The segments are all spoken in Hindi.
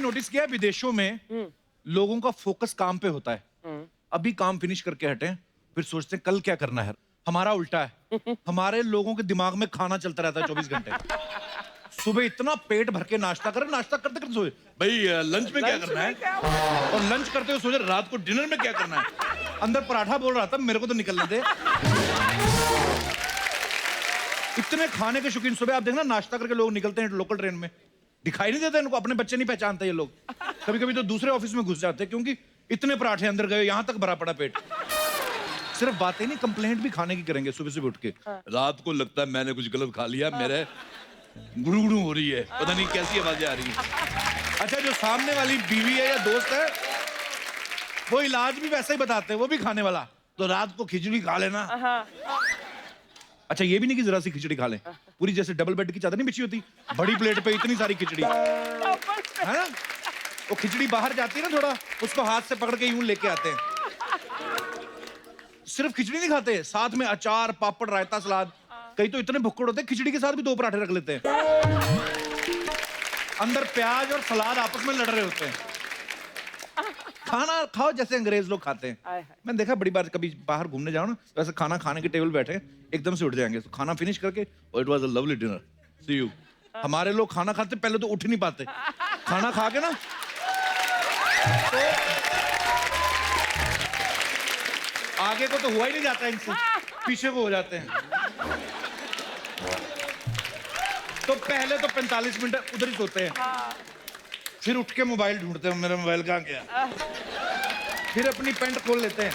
नोटिस किया है विदेशों में लोगों का फोकस काम पे होता है। अभी काम फिनिश करके हटे फिर सोचते हैं कल क्या करना है। हमारा उल्टा है, हमारे लोगों के दिमाग में खाना चलता रहता है 24 घंटे। सुबह इतना पेट भर के नाश्ता करें, नाश्ता करते करते सोचे भाई लंच में क्या करना है, और लंच करते हुए सोचे रात को डिनर में क्या करना है। अंदर पराठा बोल रहा था मेरे को तो निकलने दे। इतने खाने के शौकीन। सुबह आप देखना नाश्ता करके लोग निकलते हैं लोकल ट्रेन में, दिखाई नहीं देता इनको, अपने बच्चे नहीं पहचानते ये लोग। कभी कभी तो दूसरे ऑफिस में घुस जाते हैं क्योंकि इतने पराठे अंदर गए, यहां तक भरा पड़ा पेट। सिर्फ बातें नहीं, कंप्लेंट भी खाने की करेंगे सुबह सुबह उठ के। रात को लगता है मैंने कुछ गलत खा लिया, मेरे गुड़गुड़ू हो रही है, पता नहीं कैसी आवाजें आ रही है। अच्छा, जो सामने वाली बीवी है या दोस्त है वो इलाज भी वैसा ही बताते हैं, वो भी खाने वाला, तो रात को खिचड़ी खा लेना। अच्छा, ये भी नहीं कि जरा सी खिचड़ी खा लें, पूरी जैसे डबल बेड की चादर नहीं बिछी होती, बड़ी प्लेट पे इतनी सारी खिचड़ी है ना। वो खिचड़ी बाहर जाती है ना थोड़ा, उसको हाथ से पकड़ के यूं लेके आते हैं। सिर्फ खिचड़ी नहीं खाते, साथ में अचार, पापड़, रायता, सलाद। कई तो इतने भुक्कड़ होते हैं खिचड़ी के साथ भी 2 पराठे रख लेते हैं। अंदर प्याज और सलाद आपस में लड़ रहे होते हैं। खाना खाओ जैसे अंग्रेज लोग खाते हैं। मैंने देखा बड़ी बार, कभी बाहर घूमने जाओ ना, वैसे खाना खाने के टेबल बैठे एकदम से उठ जाएंगे, तो खाना फिनिश करके it was a lovely dinner, see you. हमारे लोग खाना खाते पहले तो उठ नहीं पाते, खाना खा के ना तो आगे को तो हुआ ही नहीं जाता इनसे, पीछे को हो जाते हैं। तो पहले तो 45 मिनट उधर ही सोते हैं, फिर उठ के मोबाइल ढूंढते हैं, मेरा मोबाइल कहाँ गया। फिर अपनी पैंट खोल लेते हैं,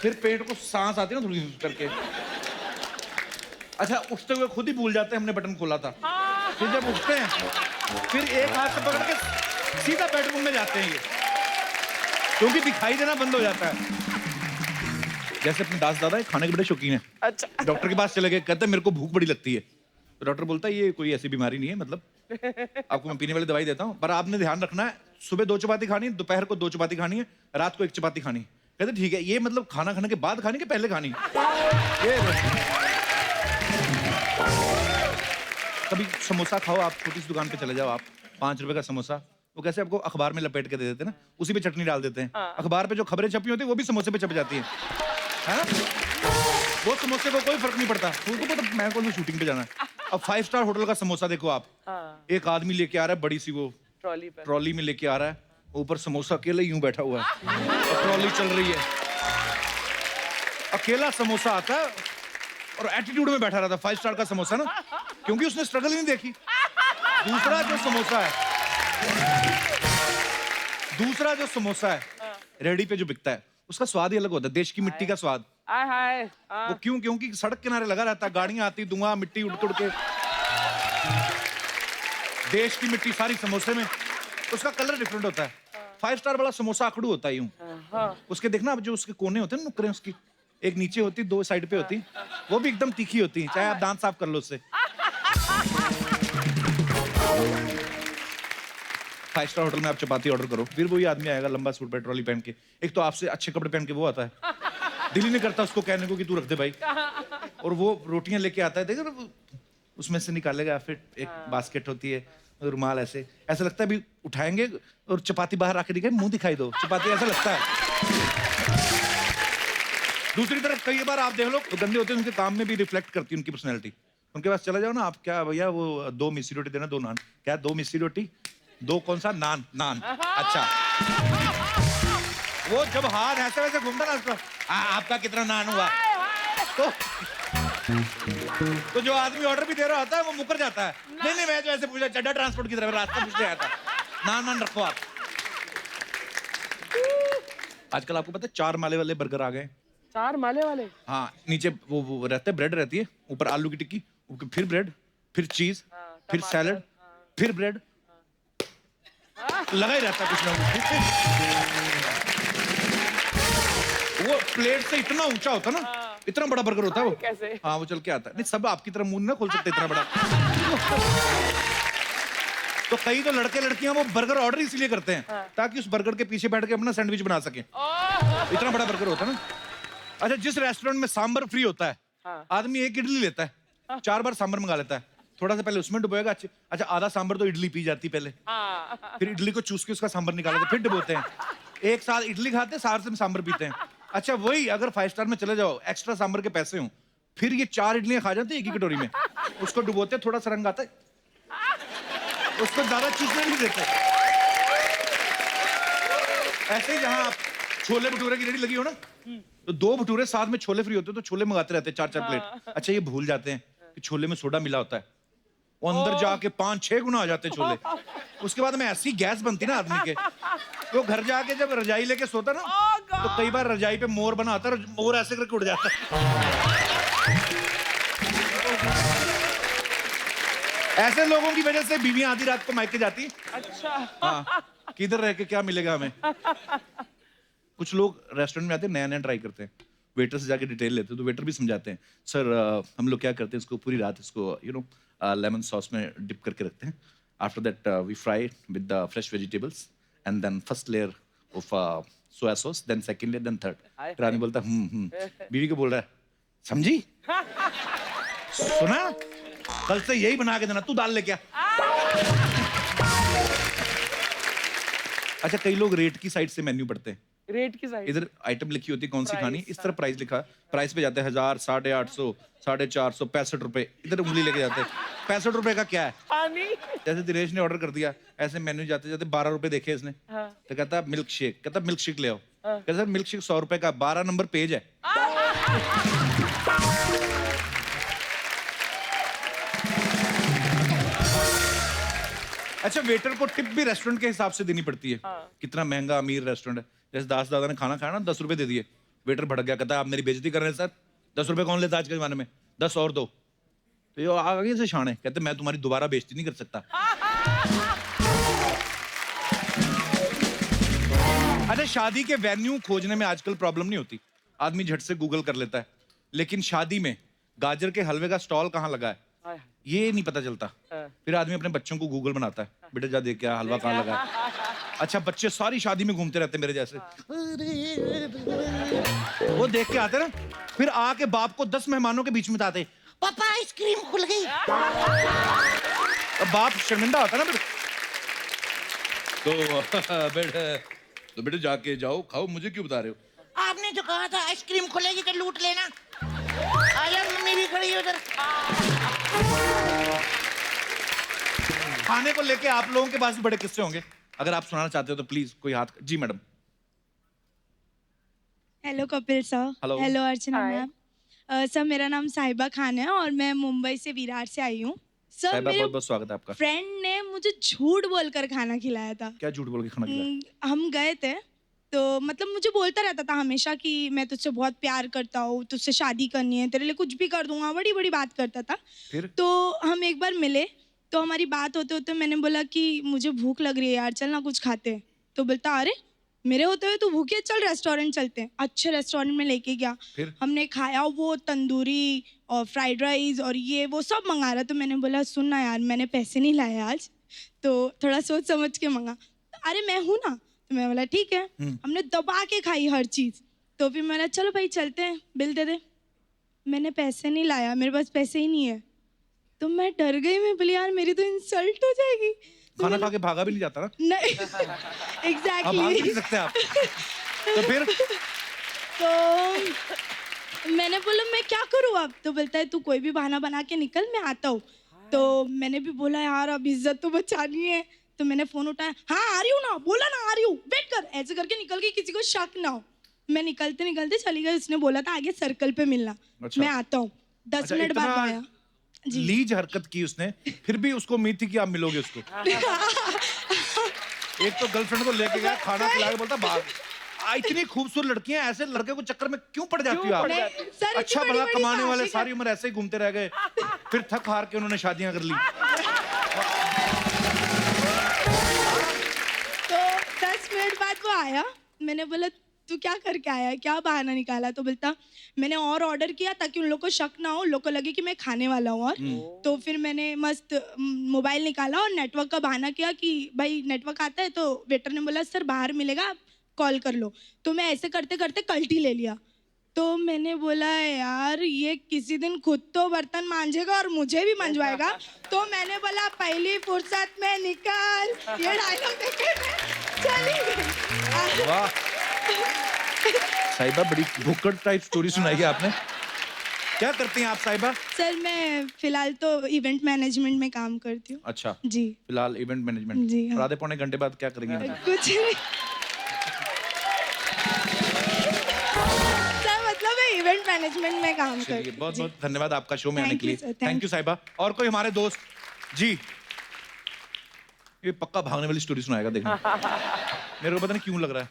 फिर पेट को सांस आती है ना थोड़ी करके। अच्छा, उठते हुए खुद ही भूल जाते हैं हमने बटन खोला था। फिर जब उठते हैं फिर एक हाथ से पकड़ के सीधा बेडरूम में जाते हैं ये, क्योंकि दिखाई देना बंद हो जाता है। जैसे अपने दास दादा खाने के बड़े शौकीन है। अच्छा। डॉक्टर के पास चले गए, कहते हैं मेरे को भूख बड़ी लगती है, तो डॉक्टर बोलता है ये कोई ऐसी बीमारी नहीं है, मतलब आपको मैं पीने वाली दवाई देता हूँ, पर आपने ध्यान रखना है सुबह 2 चपाती खानी है, दोपहर को 2 चपाती खानी है, रात को 1 चपाती खानी है। कहते ठीक है, ये मतलब खाना खाने के बाद खानी के पहले खानी? ये कभी समोसा खाओ आप, छोटी सी दुकान पे चले जाओ आप, 5 रुपए का समोसा, वो कैसे आपको अखबार में लपेट के दे देते हैं ना, उसी पे चटनी डाल देते हैं। अखबार पे जो खबरें छपी होती है वो भी समोसे पे छप जाती है ना। वो समोसे को कोई फर्क नहीं पड़ता, उनको पता मैं कौन सी शूटिंग पे जाना है। अब 5 स्टार होटल का समोसा देखो आप, एक आदमी लेके आ रहा है बड़ी सी वो ट्रॉली में लेके आ रहा है, ऊपर समोसा अकेले यूं बैठा हुआ है और ट्रॉली चल रही है, अकेला समोसा आता है और एटीट्यूड में बैठा रहता है। 5 स्टार का समोसा ना, क्योंकि उसने स्ट्रगल ही नहीं देखी। दूसरा जो समोसा है रेडी पे जो बिकता है, उसका स्वाद ही अलग होता है, देश की मिट्टी का स्वाद। वो क्यों? क्योंकि सड़क किनारे लगा रहता है, गाड़ियां आती, धुआं, मिट्टी उड़ के, देश की मिट्टी सारी समोसे में, उसका कलर डिफरेंट होता है। 5 स्टार वाला समोसा आकड़ू होता है यूं, उसके देखना अब जो उसके कोने होते हैं, नुकरे उसकी एक नीचे होती, 2 साइड पे होती, वो भी एकदम तीखी होती है, चाहे आप दांत साफ कर लो उससे। 5 स्टार होटल में आप चपाती ऑर्डर करो, फिर वही आदमी आएगा लंबा सूट पे ट्रॉली पहन के, एक तो आपसे अच्छे कपड़े पहन के वो आता है, दिल ही नहीं करता उसको कहने को कि तू रख दे भाई, और वो रोटियां लेके आता है, देखो उसमें से निकालेगा, फिर एक बास्केट होती है, रुमाल, ऐसा लगता है अभी उठाएंगे और चपाती बाहर आके दिखाए, मुंह दिखाई दो चपाती, ऐसा लगता है। दूसरी तरफ कई बार आप देख लो गंदे होते हैं, उनके काम में भी रिफ्लेक्ट करती है उनकी पर्सनैलिटी। उनके पास चला जाओ ना आप, क्या भैया वो 2 मिस्सी रोटी देना, 2 नान। क्या 2 मिस्सी रोटी, 2 कौन सा नान? अच्छा, वो जब हाथ ऐसे वैसे घूमता ना उसको, आपका कितना नान हुआ, तो जो आदमी ऑर्डर भी दे रहा होता है वो मुकर जाता है, नहीं मैं तो ऐसे पूछा, चड्डा ट्रांसपोर्ट की तरफ रास्ता पूछने आया था, नान रखो आप। आजकल आपको पता है 4 माले वाले बर्गर आ गए। 4 माले वाले? हाँ, नीचे वो रहते हैं, ब्रेड रहती है, ऊपर आलू की टिक्की, फिर ब्रेड, फिर चीज, फिर सैलड, फिर ब्रेड, लगा ही रहता है कुछ ना कुछ। वो प्लेट से इतना ऊंचा होता ना, इतना बड़ा बर्गर होता है वो। कैसे? हाँ, वो चल के आता है। नहीं, सब आपकी तरह मुंह ना खोल सकते इतना बड़ा। तो कई तो लड़के लड़कियां वो बर्गर ऑर्डर इसलिए करते हैं ताकि उस बर्गर के पीछे बैठ के अपना सैंडविच बना सके, इतना बड़ा बर्गर होता है ना। अच्छा, जिस रेस्टोरेंट में सांबर फ्री होता है, आदमी 1 इडली लेता है, 4 बार सांबर मंगा लेता है, थोड़ा सा पहले उसमें डुबोएगा। अच्छा आधा सांभर तो इडली पी जाती पहले, हाँ। फिर इडली को चूस के उसका सांभर निकाल लेते, फिर डुबोते हैं। एक साथ इडली खाते हैं, साथ में सांभर पीते हैं। अच्छा वही अगर 5 स्टार में चले जाओ, एक्स्ट्रा सांभर के पैसे हों, फिर ये 4 इडलियां खा जाते हैं एक ही कटोरी में। उसको डुबोते, थोड़ा सा रंग आता है, उसको ज्यादा चूसने नहीं देते। ऐसे ही जहां आप छोले भटूरे की रेडी लगी हो ना, तो 2 भटूरे साथ में छोले फ्री होते हैं, तो छोले मंगाते रहते हैं 4-4 प्लेट। अच्छा ये भूल जाते हैं कि छोले में सोडा मिला होता है, वो अंदर जाके 5-6 गुना आ जाते हैं छोले। उसके बाद में ऐसी गैस बनती ना आदमी के, तो घर जाके जब रजाई लेके सोता ना, तो कई बार रजाई पे मोर बना आता है, मोर ऐसे करके उड़ जाता है। ऐसे लोगों की वजह से बीवियां आधी रात को मायके जाती। अच्छा। हाँ, किधर रह के क्या मिलेगा हमें। कुछ लोग रेस्टोरेंट में आते हैं, नया नया ट्राई करते हैं, वेटर से जाके डिटेल लेते हैं, तो वेटर भी समझाते हैं, सर हम लोग क्या करते हैं, इसको पूरी रात इसको लेमन सॉस में डिप करके रखते हैं। After that we fry with the fresh vegetables and then first layer of soya sauce, then second layer, then third. फिर आदमी बोलता बीवी को बोल रहा है, समझी, सुना, कल से यही बना के देना, तू दाल लेके आ। अच्छा कई लोग रेट की साइड से मेन्यू पढ़ते हैं, रेट की साइड। इधर आइटम लिखी होती है कौन सी प्राइस, खानी, इस तरह प्राइस लिखा, प्राइस पे जाते हैं 1000, 850, 450, 65 रुपए, इधर उंगली लेके जाते हैं। 65 रुपए का क्या है, पानी। जैसे दिनेश ने ऑर्डर कर दिया, ऐसे मेन्यू जाते जाते 12 रुपए देखे इसने, हाँ। तो कहता मिल्क शेक, कहता मिल्क शेक ले आओ, हाँ। कहता सर मिल्क शेक 100 रुपए का, 12 नंबर पेज है। अच्छा वेटर को टिप भी रेस्टोरेंट के हिसाब से देनी पड़ती है। हाँ। कितना महंगा अमीर रेस्टोरेंट है, जैसे दास दादा ने खाना खाया ना, 10 रुपए दे दिए, वेटर भड़क गया, कहता है आप मेरी बेइज्जती कर रहे हैं सर, 10 रुपए कौन लेता आज के जमाने में, 10 और दो। तो ये आगे से शान है, कहते मैं तुम्हारी दोबारा बेइज्जती नहीं कर सकता। अच्छा शादी के वेन्यू खोजने में आजकल प्रॉब्लम नहीं होती, आदमी झट से गूगल कर लेता है, लेकिन शादी में गाजर के हलवे का स्टॉल कहाँ लगा है हाय। ये नहीं पता चलता। हाँ। फिर आदमी अपने बच्चों को गूगल बनाता है, बेटा जा देख क्या हलवा कहाँ लगा है। अच्छा बच्चे सारी शादी में घूमते रहते हैं मेरे जैसे, वो देख के आते ना, फिर आके बाप को 10 मेहमानों के बीच में बताते, पापा आइसक्रीम खुल गई। अब बाप शर्मिंदा होता ना फिर, तो बेटे जाके जाओ खाओ, मुझे क्यों बता रहे हो। आपने जो कहा था आइसक्रीम खुलेगी तो लूट लेना। आया मम्मी भी खड़ी है उधर। खाने को लेके आप लोगों के पास भी बड़े किस्से होंगे, अगर आप सुनाना चाहते हो तो प्लीज कोई हाथ। जी madam. Hello Kapil sir. Hello. Hello Archana Hi. Ma'am. Sir मेरा नाम साहिबा खान है और मैं मुंबई से विरार से आई हूँ। सर साहिबा मेरे बहुत बहुत स्वागत है आपका। फ्रेंड ने मुझे झूठ बोलकर खाना खिलाया था। क्या झूठ बोल के खाना खिलाया। हम गए थे तो मतलब मुझे बोलता रहता था हमेशा कि मैं तुझसे बहुत प्यार करता हूँ, तुझसे शादी करनी है, तेरे लिए कुछ भी कर दूंगा, बड़ी बड़ी बात करता था। फिर तो हम एक बार मिले तो हमारी बात होते होते मैंने बोला कि मुझे भूख लग रही है यार, चल ना कुछ खाते हैं। तो बोलता अरे मेरे होते हुए तू भूखी है, चल रेस्टोरेंट चलते हैं। अच्छे रेस्टोरेंट में लेके गया, फिर हमने खाया, वो तंदूरी और फ्राइड राइस और ये वो सब मंगा रहा। तो मैंने बोला सुन ना यार, मैंने पैसे नहीं लाए आज, तो थोड़ा सोच समझ के मंगा। अरे मैं हूँ ना, तो मैं बोला ठीक है। हमने दबा के खाई हर चीज़। तो फिर मैंने चलो भाई चलते हैं, बिल दे दे। मैंने पैसे नहीं लाया, मेरे पास पैसे ही नहीं है। तो मैं डर गई, मैं बोली यार मेरी तो इंसल्ट हो जाएगी। तो खाना खा के भागा भी नहीं जाता ना, नहीं आप भाग एग्जैक्टली। नहीं सकते आप। तो फिर तो मैंने बोला मैं क्या करूँ अब। तो बोलता है तू कोई भी बहाना बना के निकल, मैं आता हूँ। तो मैंने भी बोला यार अब इज्जत तो बचानी है। तो मैंने फोन उठाया, हाँ आ रही हूँ ना, बोला ना आ रही हूँ, वेट कर, ऐसे करके निकल गई, किसी को शक ना हो। मैं निकलते निकलते चली गई, उसने बोला था आगे सर्कल पे मिलना। अच्छा। मैं आता हूँ, 10 अच्छा, मिनट बाद इतना आया जी। लीज हरकत की उसने, फिर भी उसको उम्मीद थी कि आप मिलोगे उसको। एक तो गर्लफ्रेंड को लेके गया, खाना खिला के बोलता भाग। इतनी खूबसूरत लड़कियां ऐसे लड़के को चक्कर में क्यों पड़ जाती हो आप। नहीं, सर, इतनी अच्छा बड़ी भला बड़ी कमाने वाले शादी सारी उम्र ऐसे ही घूमते रह गए, फिर थक हार के उन्होंने शादियां कर ली। तो 10 मिनट बाद वो आया, मैंने बोला तू क्या करके आया है, क्या बहाना निकाला। तो बोलता मैंने और ऑर्डर किया ताकि उन लोग को शक ना हो, उन लोग को लगे कि मैं खाने वाला हूँ। और तो फिर मैंने मस्त मोबाइल निकाला और नेटवर्क का बहाना किया कि भाई नेटवर्क आता है। तो वेटर ने बोला सर बाहर मिलेगा, आप कॉल कर लो। तो मैं ऐसे करते करते कल्टी ले लिया। तो मैंने बोला यार ये किसी दिन खुद तो बर्तन मांजेगा और मुझे भी मंजवाएगा, तो मैंने बोला पहली फुर्सत में निकल, ये डायलॉग देखे मैं चली गई। वाह साहिबा, बड़ी भुक्कड़ टाइप स्टोरी सुनाई है आपने। क्या करती हैं आप साहिबा? सर मैं फिलहाल तो इवेंट मैनेजमेंट में काम करती हूँ। अच्छा, जी फिलहाल इवेंट मैनेजमेंट। जी, हाँ। और आधे पौने घंटे बाद क्या करेंगे? कुछ नहीं सर, मतलब मैं इवेंट मैनेजमेंट में काम करती चलिए, हूँ। बहुत जी। बहुत धन्यवाद आपका शो में आने Thank के लिए। you, sir, thank thank you साहिबा। और कोई हमारे दोस्त जी, ये पक्का भागने वाली स्टोरी सुनाएगा, देखना। मेरे को पता नहीं क्यों लग रहा है।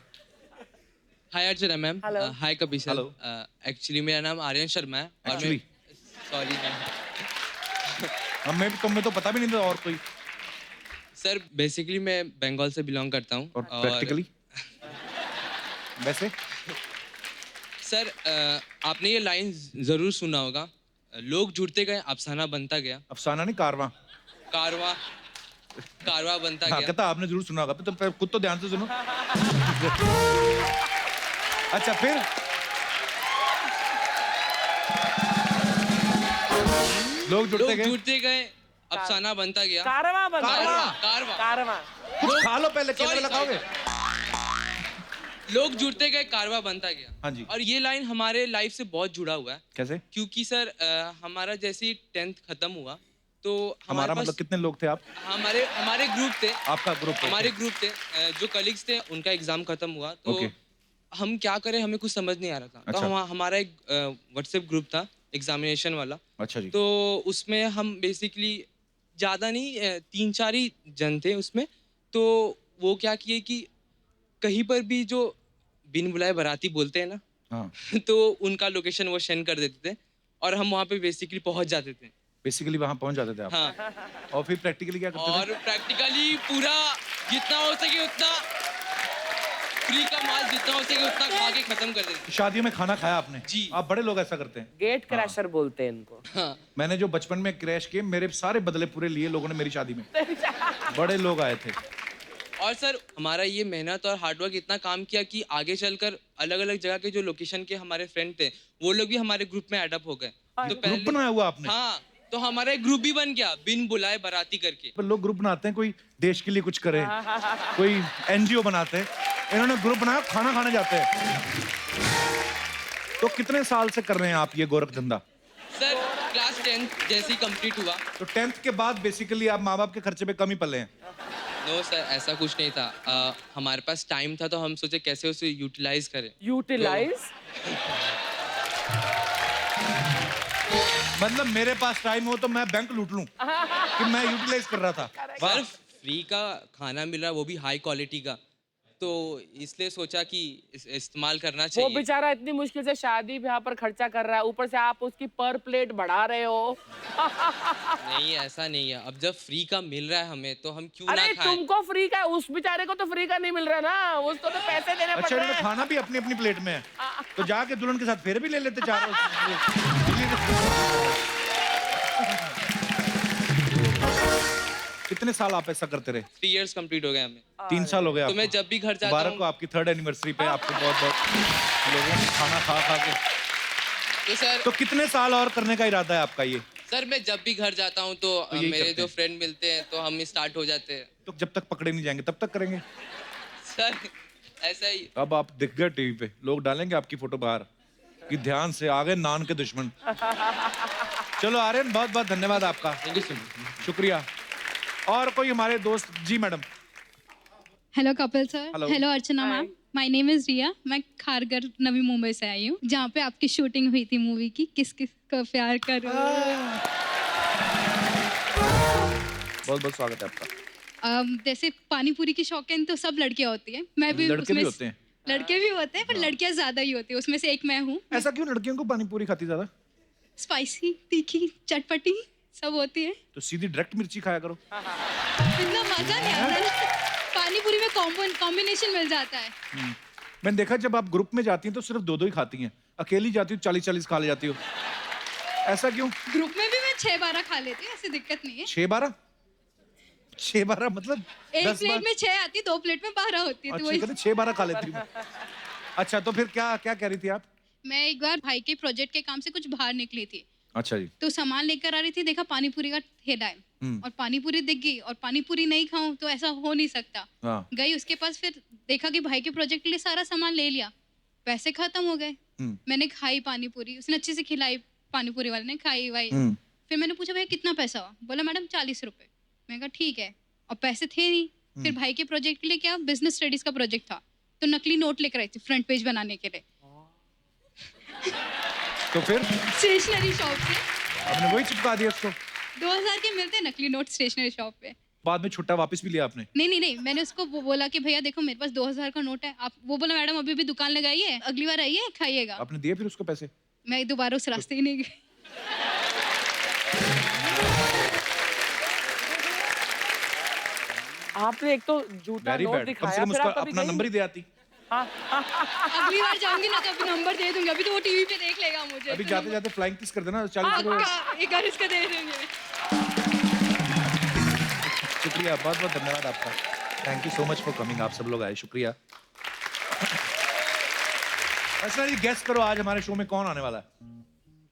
हाय अर्चना मैम। हाय कपिल सर। Hello. एक्चुअली मेरा नाम आर्यन शर्मा है और Actually? सॉरी हमें तो पता भी नहीं था। और कोई? सर बेसिकली मैं बंगाल से बिलोंग करता हूँ और प्रैक्टिकली वैसे? सर आपने ये लाइन जरूर सुना होगा, लोग जुड़ते गए अफसाना बनता गया, अफसाना नहीं, कारवां। कारवा कारवा बनता हाँ, गया। कहता आपने जरूर सुना होगा, तो खुद तो ध्यान से सुनो। अच्छा, फिर लोग जुड़ते गए अफसाना बनता गया। कारवां बन कारवां। कारवा कारवां। कुछ खा लो पहले, केले Sorry, लगाओगे? लोग जुड़ते गए कारवा बनता गया। हाँ जी। और ये लाइन हमारे लाइफ से बहुत जुड़ा हुआ है, कैसे? क्योंकि सर हमारा जैसे ही 10th खत्म हुआ तो हमारा हमारे मतलब पास कितने लोग थे आप? हमारे ग्रुप थे। आपका ग्रुप? हमारे ग्रुप थे, जो कलीग्स थे उनका एग्जाम खत्म हुआ तो Okay. हम क्या करें, हमें कुछ समझ नहीं आ रहा था। अच्छा। तो हमारा एक व्हाट्सएप ग्रुप था एग्जामिनेशन वाला। अच्छा जी। तो उसमें हम बेसिकली ज़्यादा नहीं 3-4 ही जन थे उसमें। तो वो क्या किए कि कहीं पर भी जो बिन बुलाए बाराती बोलते हैं ना, हाँ, तो उनका लोकेशन वो सेंड कर देते थे और हम वहाँ पे बेसिकली पहुँच जाते थे। बेसिकली वहां पहुंच जाते थे आप। हाँ, और फिर प्रैक्टिकली क्या करते और प्रैक्टिकली पूरा जितना हो सके उतना फ्री का माल जितना हो सके उतना खा के खत्म कर देते। थे? शादियों में खाना खाया आपने? जी। आप बड़े लोग ऐसा करते हैं। गेट क्रैशर बोलते हैं इनको। हाँ, मैंने जो बचपन में क्रैश किए, मेरे सारे बदले पूरे लिए लोगों ने मेरी शादी में। बड़े लोग आए थे। और सर हमारा ये मेहनत और हार्डवर्क इतना काम किया कि आगे चलकर अलग अलग जगह के जो लोकेशन के हमारे फ्रेंड थे वो लोग भी हमारे ग्रुप में एड अप हो गए। तो ग्रुप बनाया हुआ आपने? हाँ, तो हमारा एक ग्रुप भी बन गया बिन बुलाए बाराती करके। पर लोग ग्रुप बनाते हैं, कोई देश के लिए कुछ करे, कोई एनजीओ बनाते हैं। इन्होंने ग्रुप बनाया, खाना खाने जाते हैं। तो कितने साल से कर रहे हैं आप ये गोरख धंधा? सर क्लास 10th जैसे ही कंप्लीट हुआ। तो 10th के बाद बेसिकली आप माँ बाप के खर्चे पे कम ही पले हैं। नो सर, ऐसा कुछ नहीं था। हमारे पास टाइम था तो हम सोचे कैसे उसे यूटिलाइज करें। यूटिलाइज मतलब मेरे पास टाइम हो तो मैं बैंक लूट लूं कि मैं यूटिलाइज कर रहा था। वाह। सर फ्री का खाना मिल रहा है, वो भी हाई क्वालिटी का, तो इसलिए सोचा कि इस्तेमाल करना वो चाहिए। बेचारा इतनी मुश्किल से शादी ब्याह पर खर्चा कर रहा है, ऊपर से आप उसकी पर प्लेट बढ़ा रहे हो। नहीं, ऐसा नहीं है। अब जब फ्री का मिल रहा है हमें तो हम क्यों ना अरे खाएं। तुमको फ्री का, उस बेचारे को तो फ्री का नहीं मिल रहा ना, उसको तो पैसे देने पड़ अच्छा, रहे इन्होंने हैं। खाना भी अपनी अपनी प्लेट में है, तो जाके दुल्हन के साथ फेरे भी ले लेते चारों। कितने साल आप ऐसा करते रहे? 3 years कंप्लीट हो गए हमें। 3 साल हो गए तो आपको? मैं जब भी घर जाता मुबारक हो हूँ आपकी 3rd एनिवर्सरी पे, आपको बहुत बहुत लोगों ने खाना खा खा के। तो सर तो कितने साल और करने का इरादा है आपका ये? सर मैं जब भी घर जाता हूँ तो यही मेरे करते जो हैं। फ्रेंड मिलते हैं तो हम स्टार्ट हो जाते हैं। तो जब तक पकड़े नहीं जाएंगे तब तक करेंगे। सर ऐसा ही। अब आप दिख गए टीवी पे, लोग डालेंगे आपकी फोटो बाहर कि ध्यान से आ गए नान के दुश्मन। चलो आर्यन, बहुत बहुत धन्यवाद आपका, थैंक यू सो मच। शुक्रिया। और कोई हमारे दोस्त? जी madam. Hello Kapil sir. Hello. Hello Archana ma'am. My name is Riya. मैं खारगर नवी मुंबई से आई हूँ, जहाँ पे आपकी शूटिंग हुई थी मूवी की किस किस को प्यार करो। बहुत बहुत स्वागत है आपका। जैसे पानी पूरी की शौकीन तो सब लड़कियाँ होती हैं, मैं भी लड़के भी उसमें होते हैं? लड़के भी होते हैं पर लड़कियाँ ज़्यादा ही होती है, उसमें से एक मैं हूँ। ऐसा क्यों लड़कियों को पानी पूरी खाती ज्यादा? स्पाइसी, तीखी, चटपटी सब होती है। तो सीधी डायरेक्ट मिर्ची खाया करो। इतना मज़ा नहीं आता ना, पानी पूरी में कॉम्बिनेशन मिल जाता है। मैंने देखा जब आप ग्रुप में जाती हैं तो सिर्फ 2-2 ही खाती हैं, अकेली जाती हो 40-40 खा ले जाती हो, ऐसा क्यों? ग्रुप में भी मैं 6-12 खा लेती हूँ, ऐसी दिक्कत नहीं है। 6-12? 6-12 मतलब एक 10 प्लेट में 6 आती, 2 प्लेट में 12 होती है, तो अच्छा, वही कहते 6-12 खा लेती हूँ। अच्छा, तो फिर क्या क्या कह रही थी आप? मैं एक बार भाई के प्रोजेक्ट के काम से कुछ बाहर निकली थी, अच्छा जी। तो सामान लेकर आ रही थी, देखा पानी पूरी का ठेला है और पानी पूरी दिख गई और पानी पूरी नहीं खाऊं तो ऐसा हो नहीं सकता। हाँ। गई उसके पास, फिर देखा कि भाई के प्रोजेक्ट के लिए सारा सामान ले लिया, पैसे खत्म हो गए। मैंने खाई पानी पूरी, उसने अच्छे से खिलाई, पानी पूरी वाले ने खाई वाई। फिर मैंने पूछा भैया कितना पैसा हुआ? बोला मैडम 40 रुपए। मैंने कहा ठीक है, और पैसे थे नहीं। फिर भाई के प्रोजेक्ट के लिए क्या, बिजनेस स्टडीज का प्रोजेक्ट था, तो नकली नोट लेकर आई थी फ्रंट पेज बनाने के लिए। तो फिर स्टेशनरी शॉप पे आपने वही चिपका दिया उसको? 2000 के मिलते हैं नकली नोट स्टेशनरी शॉप पे। बाद में छुट्टा वापस भी लिया आपने? नहीं, मैंने उसको बोला कि भैया देखो मेरे पास 2000 का नोट है। आप, वो बोला मैडम अभी भी दुकान लगाई है, अगली बार आइए खाइएगा। आपने दिए फिर उसको पैसे? मैं दोबारा उस रास्ते ही नहीं गई। आपने एक तो जूता वेरी नोट बैड। कम से दिखाया, कम फिर उसका आप कभी अपना गई? नंबर ही दे आती। अगली बार जाऊंगी ना तो अभी नंबर दे दूंगी, अभी तो वो टीवी पे देख लेगा मुझे। अभी तो जाते जाते फ्लाइंग किस कर देना 40 रुपए। एक बार इसका दे देंगे। शुक्रिया, बहुत बहुत धन्यवाद आपका। Thank you so much for coming. आप सब लोग आए, शुक्रिया। अच्छा जी, गेस करो आज हमारे शो में कौन आने वाला है?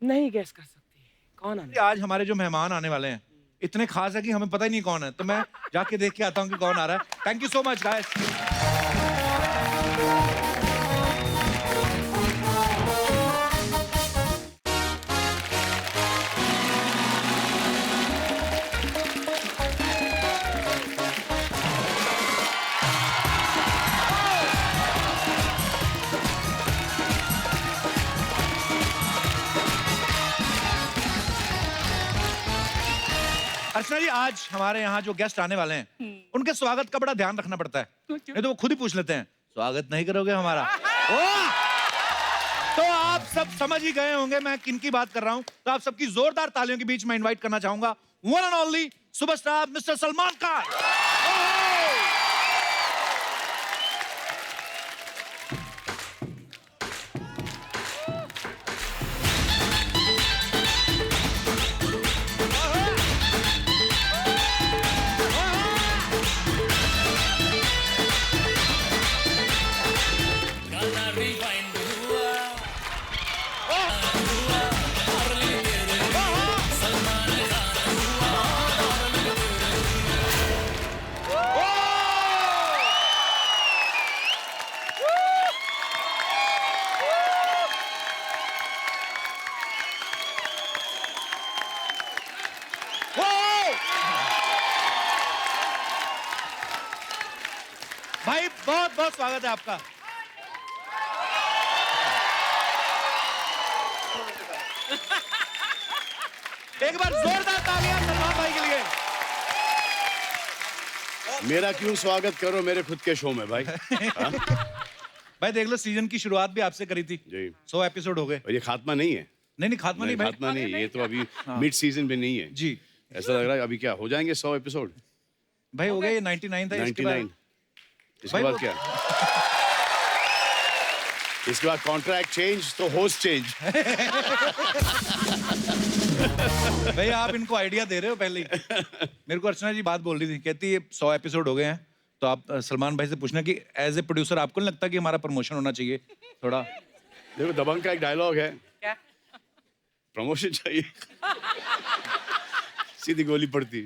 नहीं गैस कर सकती कौन आने? आज हमारे जो मेहमान आने वाले हैं इतने खास है कि हमें पता ही नहीं कौन है, तो मैं जाके देख के आता हूँ कि कौन आ रहा है। Thank you so much guys. Archana ji, आज हमारे यहाँ जो गेस्ट आने वाले हैं उनके स्वागत का बड़ा ध्यान रखना पड़ता है, नहीं तो वो खुद ही पूछ लेते हैं स्वागत नहीं करोगे हमारा। तो आप सब समझ ही गए होंगे मैं किनकी बात कर रहा हूँ। तो आप सबकी जोरदार तालियों के बीच में इनवाइट करना चाहूंगा one and only superstar mister Salman Khan. भाई बहुत बहुत स्वागत है आपका। एक बार जोरदार तालियां सलमान भाई के लिए। मेरा क्यों स्वागत करो मेरे खुद के शो में भाई। हाँ? भाई देख लो, सीजन की शुरुआत भी आपसे करी थी जी। 100 एपिसोड हो गए। और ये खात्मा नहीं है। नहीं खात्मा नहीं भाई। खात्मा नहीं, ये तो अभी मिड सीजन में नहीं है जी। ऐसा लग रहा है अभी क्या हो जाएंगे 100 एपिसोड। भाई हो गए, ये 99 था। इसके बाद 99 इसके भाई बाद वो- क्या? इसके बाद कॉन्ट्रैक्ट चेंज तो होस्ट चेंज। भाई आप इनको आइडिया दे रहे हो पहले ही। मेरे को अर्चना जी बात बोल रही थी, कहती है 100 एपिसोड हो गए हैं, तो आप सलमान भाई से पूछना कि एज ए प्रोड्यूसर आपको नहीं लगता कि हमारा प्रमोशन होना चाहिए थोड़ा? देखो दबंग का एक डायलॉग है, क्या? प्रमोशन चाहिए सीधी गोली पड़ती।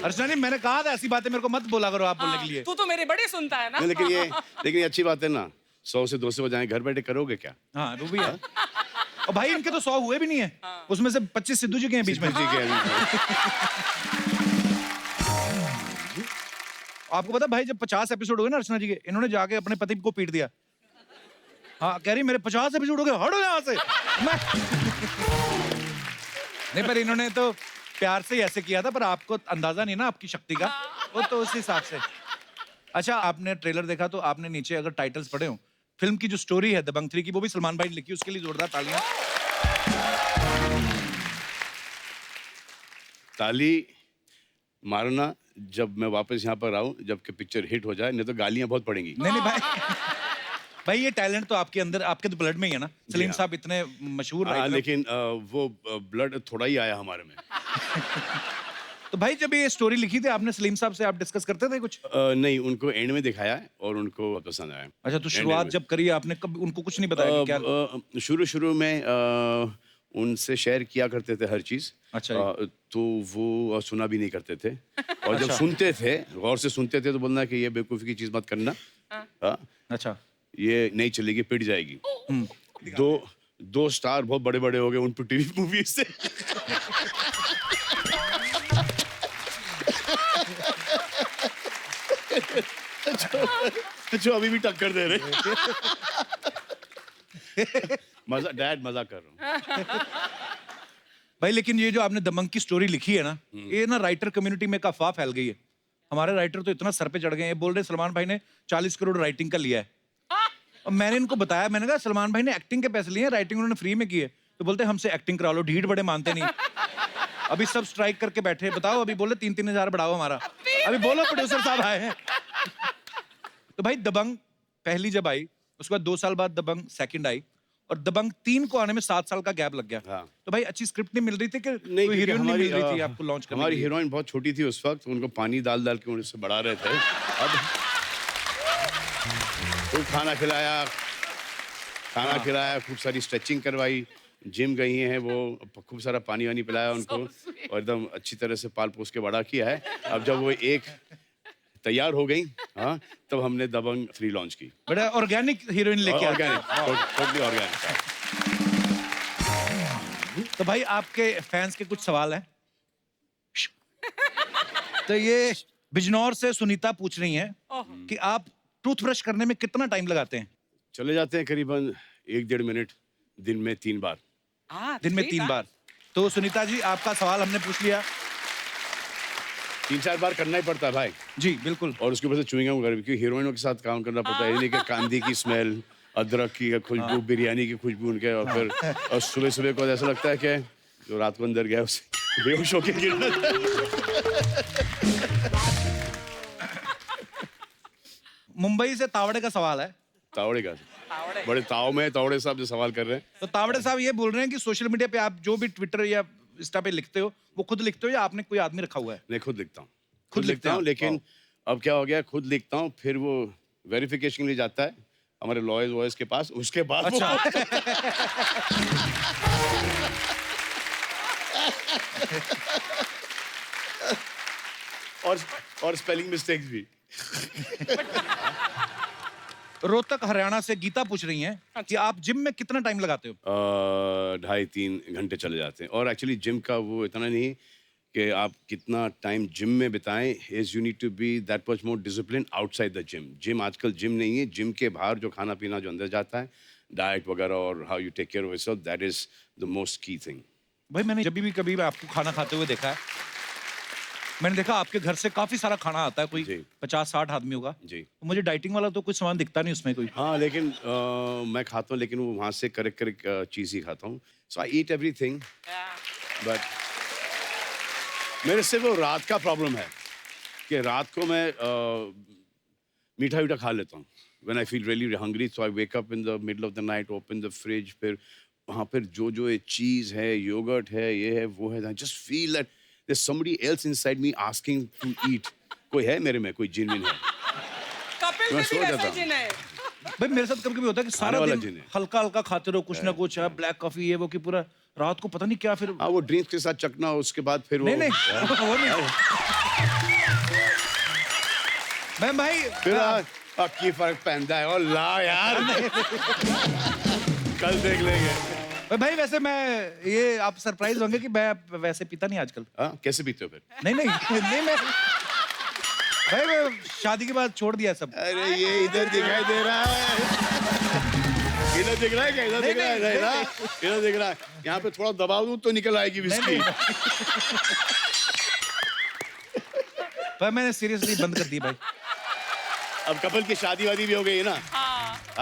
अर्चना जी मैंने कहा था ऐसी बातें मेरे को मत बोला करो आप बोलने के लिए। तू तो मेरे बड़े सुनता है ना। नहीं, लेकिन ये अच्छी बात है ना, 100 से 200 बजाएं घर बैठे करोगे क्या? हाँ वो भी है। और भाई इनके तो 100 हुए भी नहीं है, उसमें से 25 सिद्धू जी के हैं बीच में। जी के आपको पता भाई, जब 50 एपिसोड हो गए ना अर्चना जी के, इन्होंने जाके अपने पति को पीट दिया। हाँ कह रही मेरे 50 एपिसोड हो गए, हटो यहाँ से। नहीं पर इन्होंने तो प्यार से ही ऐसे किया था, पर आपको अंदाजा नहीं ना आपकी शक्ति का, वो तो उस हिसाब से। अच्छा आपने ट्रेलर देखा तो आपने नीचे अगर टाइटल्स पढ़े हो, फिल्म की जो स्टोरी है दबंग 3 की, वो भी सलमान भाई ने लिखी, उसके लिए जोरदार तालियां। ताली मारना जब मैं वापस यहाँ पर आऊँ, जबकि पिक्चर हिट हो जाए, नहीं तो गालियाँ बहुत पड़ेंगी। नहीं भाई भाई ये टैलेंट तो आपके अंदर, आपके तो ब्लड में ही है ना। सलीम हाँ। साहब इतने मशहूर हाँ, राइटर। लेकिन वो ब्लड थोड़ा ही आया हमारे में। तो भाई जब ये स्टोरी लिखी थी आपने सलीम साहब से, आप डिस्कस करते थे कुछ? नहीं, उनको एंड में दिखाया है और उनको बहुत पसंद आया। अच्छा, तो शुरुआत जब करी आपने, कब उनको कुछ नहीं बताया कि क्या? शुरू में उनसे शेयर किया करते थे हर चीज। अच्छा। तो वो सुना भी नहीं करते थे, और जब सुनते थे, गौर से सुनते थे, तो बोलना कि ये बेवकूफ़ी की चीज मत करना, हाँ, अच्छा। ये नहीं चलेगी, पिट जाएगी। दो स्टार बहुत बड़े बड़े हो गए उन टीवी मूवीज से। जो अभी भी टक्कर दे रहे। मजा, डैड मजा कर रहा हूँ। भाई लेकिन ये जो आपने दबंग की स्टोरी लिखी है ना, ये ना राइटर कम्युनिटी में एक अफवाह फैल गई है। हमारे राइटर तो इतना सर पे चढ़ गए हैं, बोल रहे सलमान भाई ने 40 करोड़ राइटिंग का लिया है। और मैंने इनको बताया, मैंने कहा सलमान भाई ने एक्टिंग के पैसे लिए हैं, राइटिंग उन्होंने फ्री में की है। तो बोलते हमसे एक्टिंग करा लो, ढीठ बड़े मानते नहीं। अभी सब स्ट्राइक करके बैठे, बताओ अभी बोले 3-3 हजार बढ़ाओ हमारा। अभी बोलो प्रोड्यूसर साहब आए हैं। तो भाई दबंग पहली जब आई, उसके बाद 2 साल बाद दबंग सेकंड आई, और दबंग 3 को आने में 7 साल का गैप लग गया। हाँ। तो भाई अच्छी स्क्रिप्ट नहीं मिल रही थी कि नहीं, कोई हीरोइन नहीं मिल रही थी आपको लॉन्च करने हमारी के लिए? हीरोइन बहुत छोटी थी उस वक्त, उनको पानी डाल डाल के उनसे बढ़ा रहे थे। अब खूब खाना खिलाया, खूब सारी स्ट्रेचिंग करवाई, जिम गई हैं वो, खूब सारा पानी वानी पिलाया उनको, और एकदम अच्छी तरह से पाल पोस के बड़ा किया है। अब जब वो एक तैयार हो गई, हाँ, तब हमने दबंग 3 लॉन्च की। बड़ा ऑर्गेनिक हीरोइन लेके आए। Organic, totally organic. तो भाई आपके फैंस के कुछ सवाल हैं। तो ये बिजनौर से सुनीता पूछ रही हैं कि आप टूथब्रश करने में कितना टाइम लगाते हैं? चले जाते हैं करीबन 1-1.5 मिनट, दिन में 3 बार। दिन में 3 बार। तो सुनीता जी आपका सवाल हमने पूछ लिया। 3-4 बार करना ही पड़ता है भाई। जी बिल्कुल। और उसके ऊपर से चुइंगम वगैरह, क्योंकि हीरोइनों के साथ काम करना पड़ता है, यानी कि कांदी की स्मेल, अदरक की खुशबू, बिरयानी की खुशबू उनके, और फिर और सुबह सुबह को ऐसा लगता है कि जो रात को अंदर गया उसे बेहोश होके गिरना। मुंबई से तावड़े का सवाल है। तावड़े का बड़े ताव में तावड़े साहब जो सवाल कर रहे हैं। तो तावड़े साहब ये बोल रहे हैं कि सोशल मीडिया पे आप जो भी ट्विटर या इंस्टा पे लिखते हो, वो खुद लिखते हो या आपने कोई आदमी रखा हुआ है? नहीं, खुद लिखता हूँ। खुद लिखते हूँ, हैं? लेकिन अब क्या हो गया, खुद लिखता हूँ, फिर वो वेरिफिकेशन के लिए जाता है हमारे लॉयर्स वॉयर्स के पास, उसके बाद अच्छा। और स्पेलिंग मिस्टेक्स भी। रोहतक हरियाणा से गीता पूछ रही हैं कि आप जिम में कितना टाइम लगाते हो? 2.5-3 घंटे चले जाते हैं, और एक्चुअली जिम का वो इतना नहीं कि आप कितना टाइम जिम में बिताएं, is you need to be that much more discipline outside the gym. Gym आजकल जिम नहीं है, जिम के बाहर जो खाना पीना जो अंदर जाता है, डाइट वगैरह, और how you take care of yourself, that is the most key thing. भाई मैंने जब भी कभी आपको खाना खाते हुए देखा है, मैंने देखा आपके घर से काफी सारा खाना आता है, कोई 50-60 आदमी होगा जी। मुझे डाइटिंग वाला तो कुछ सामान दिखता नहीं उसमें कोई। हाँ, लेकिन मैं खाता हूँ, लेकिन वो वहाँ से करेक्ट चीज़ ही खाता हूँ। सो आई ईट एवरीथिंग, बट मेरे से वो रात का प्रॉब्लम है कि रात को मैं मीठा वीठा खा लेता हूँ। When I feel really hungry, so I wake up in the middle of the night, open the fridge, फिर वहाँ पर जो ये चीज़ है, योगर्ट है, ये है, वो है, I just feel that there's somebody else inside me asking to eat. कोई है मेरे में, कोई जिन है। कपिल मैं में सो भी जाता वैसे हूँ। जिन है। भाई मेरे साथ कभी कभी होता है कि सारा वाला दिन जिन है। हल्का हल्का खाते रहो, कुछ ना कुछ है, ब्लैक कॉफी ये वो, कि पूरा रात को पता नहीं क्या, फिर हाँ, वो ड्रिंक्स के साथ चकना, उसके बाद फिर वो नहीं वो नहीं। मैं भाई फिर की फर्क पहनता है, और ला यार। कल देख लेंगे। भाई वैसे मैं ये आप सरप्राइज होंगे कि मैं वैसे पीता नहीं आजकल। हाँ, कैसे पीते हो फिर? नहीं मैं भाई मैं शादी के बाद छोड़ दिया सब। अरे ये इधर दिखाई दे रहा है, इधर दिख रहा है क्या? इधर दिख रहा है ना, इधर दिख रहा है। यहाँ पे थोड़ा दबाव दूं तो निकल आएगी विस्की। भाई मैंने सीरियसली बंद कर दी भाई। अब कपिल की शादी वादी भी हो गई है ना?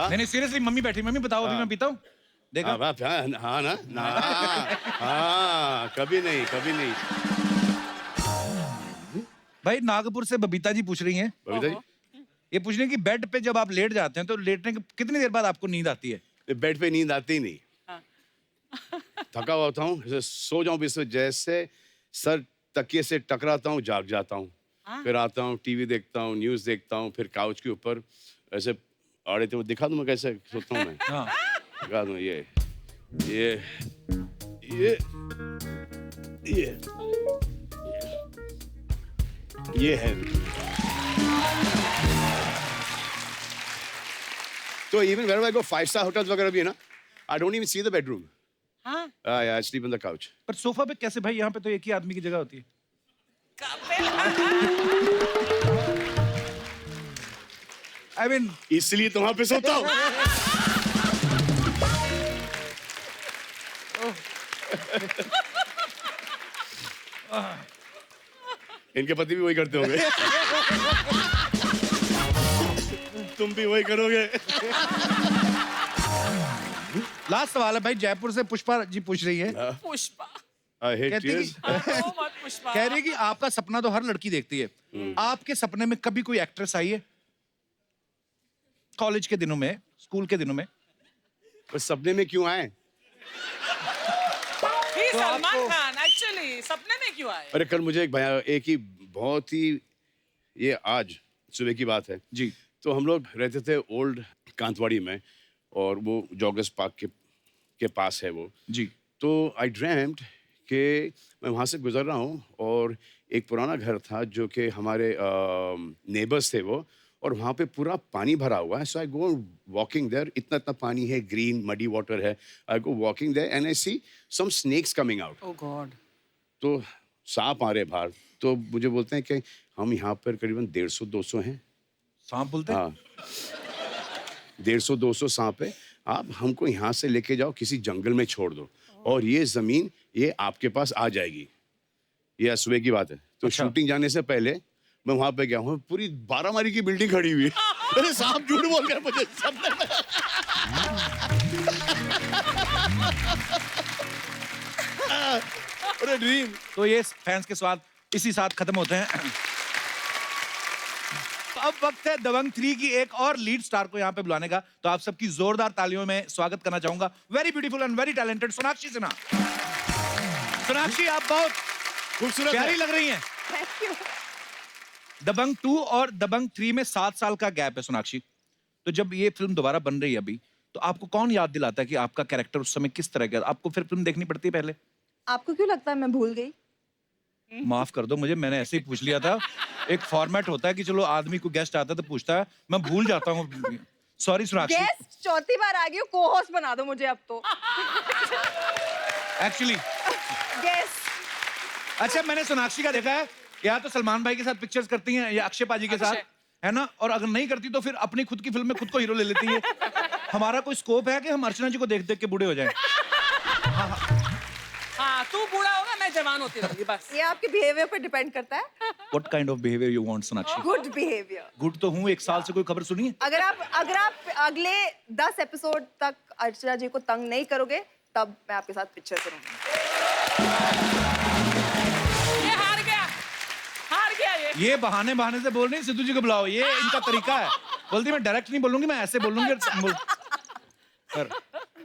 नहीं सीरियसली, मम्मी बैठी, मम्मी बताओ अभी मैं पीता हूँ, देखा? हाँ ना, हाँ, कभी नहीं। भाई नागपुर से बबीता जी पूछ रही हैं, बबीता जी, ये पूछ रही हैं कि बेड पे जब आप लेट जाते हैं तो लेटने के कितनी देर बाद आपको नींद आती है? बेड पे नींद आती ही नहीं। थका हुआ होता हूँ, सो जाऊं भी, जैसे सर तकिए से टकराता हूँ, जाग जाता हूँ। फिर आता हूँ, टीवी देखता हूँ, न्यूज़ देखता हूँ, फिर काउच के ऊपर ऐसे आड़े थे वो दिखा दूँ मैं कैसे सोता हूँ मैं। हाँ दिखा दूँ ये है। तो even wherever I go 5-star hotels वगैरह भी है ना, I don't even see the bedroom. हाँ I sleep on the couch. पर सोफा पे कैसे भाई, यहाँ पे तो एक ही आदमी की जगह होती है। I mean, इसलिए तो वहां पे सोता हूँ। इनके पति भी वही करते होंगे। तुम भी वही करोगे। लास्ट सवाल है भाई, जयपुर से पुष्पा जी पूछ रही है। पुष्पा I hate कहती tears. कि ओ मत पुष्पा कह रही है कि आपका सपना तो हर लड़की देखती है, आपके सपने में कभी कोई एक्ट्रेस आई है? कॉलेज के दिनों में, स्कूल के दिनों में? पर सपने में क्यों आए? ही सलमान खान एक्चुअली सपने में क्यों आए? अरे कल मुझे एक ही बहुत ही ये आज सुबह की बात है जी तो हम लोग रहते थे ओल्ड कांतवाड़ी में और वो जॉगर्स पार्क के पास है वो। जी तो आई ड्रीम्ड कि मैं वहाँ से गुजर रहा हूँ और एक पुराना घर था जो कि हमारे नेबर्स थे वो, और वहाँ पे पूरा पानी भरा हुआ है। सो आई गो वॉकिंग देयर, इतना इतना पानी है, ग्रीन मडी वाटर है। I go walking there and I see some snakes coming out. Oh God तो सांप आ रहे बाहर, तो मुझे बोलते हैं कि हम यहाँ पर करीबन 150-200 हैं। सांप बोलते हैं? हाँ 150-200 सांप है, आप हमको यहाँ से लेके जाओ, किसी जंगल में छोड़ दो और ये जमीन ये आपके पास आ जाएगी। ये आज सुबह की बात है। तो अच्छा। शूटिंग जाने से पहले मैं वहां पे गया हूँ, पूरी 12 मारी की बिल्डिंग खड़ी हुई है। अरे सांप झूठ बोल गया मुझे सपने में। अरे ड्रीम। तो ये फैंस के स्वाद इसी साथ खत्म होते हैं। अब वक्त है दबंग 3 की एक और लीड स्टार को यहाँ पे बुलाने का, तो आप सबकी जोरदार तालियों में स्वागत करना चाहूंगा very beautiful and very talented Sonakshi Sinha. Sonakshi आप बहुत खूबसूरत प्यारी है। लग रही हैं। दबंग 2 और दबंग 3 में 7 साल का गैप है सोनाक्षी। तो जब ये फिल्म दोबारा बन रही है अभी, तो आपको कौन याद दिलाता है कि आपका कैरेक्टर उस समय किस तरह का? आपको फिर फिल्म देखनी पड़ती है पहले? आपको क्यों लगता है मैं भूल गई? माफ कर दो मुझे, मैंने ऐसे ही पूछ लिया था। एक फॉर्मेट होता है कि चलो आदमी को गेस्ट आता है तो पूछता है, मैं भूल जाता हूँ। सॉरी सोनाक्षी। गेस्ट चौथी बार आ गई हो, को-होस्ट बना दो मुझे अब तो। Actually guest. अच्छा, मैंने सोनाक्षी का देखा है या तो सलमान भाई के साथ पिक्चर्स करती हैं या अक्षय पाजी के साथ, है ना? और अगर नहीं करती तो फिर अपनी खुद की फिल्म में खुद को हीरो ले लेती है। हमारा कोई स्कोप है कि हम अर्चना जी को देख देख के बूढ़े हो जाएं? हाँ तू बूढ़ा होगा, मैं जवान होती रहूंगी बस। ये आपके बिहेवियर पर डिपेंड करता है। What kind of behavior you want, Sonakshi? Good behaviour. Good तो हूँ, 1 साल से कोई खबर सुनी है? अगर आप अगले 10 एपिसोड तक अर्चना जी को तंग नहीं करोगे, तब मैं आपके साथ पिक्चर करूंगी। ये हार गया ये। ये बहाने से बोल रही, सिद्धू जी को बुलाओ, ये इनका तरीका है। बोलती मैं डायरेक्ट नहीं बोलूंगी, मैं ऐसे बोलूंगी। पर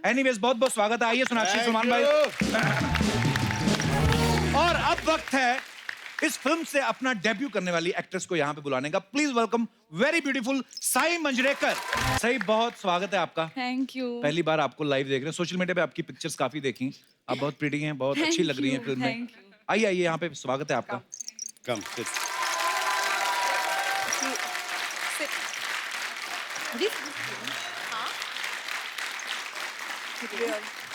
एनीवेज बहुत बहुत स्वागत है। आइए सोनाक्षी, सलमान भाई। और अब वक्त है इस फिल्म से अपना डेब्यू करने वाली एक्ट्रेस को यहाँ पे बुलाने का। Please welcome very beautiful Sai Manjrekar. सही, बहुत स्वागत है आपका। Thank you. पहली बार आपको लाइव देख रहे हैं। सोशल मीडिया पे आपकी पिक्चर्स काफी देखी, आप बहुत प्रीटी हैं, बहुत अच्छी लग रही हैं फिल्म में। आइए आइए, यहाँ पे स्वागत है आपका। कम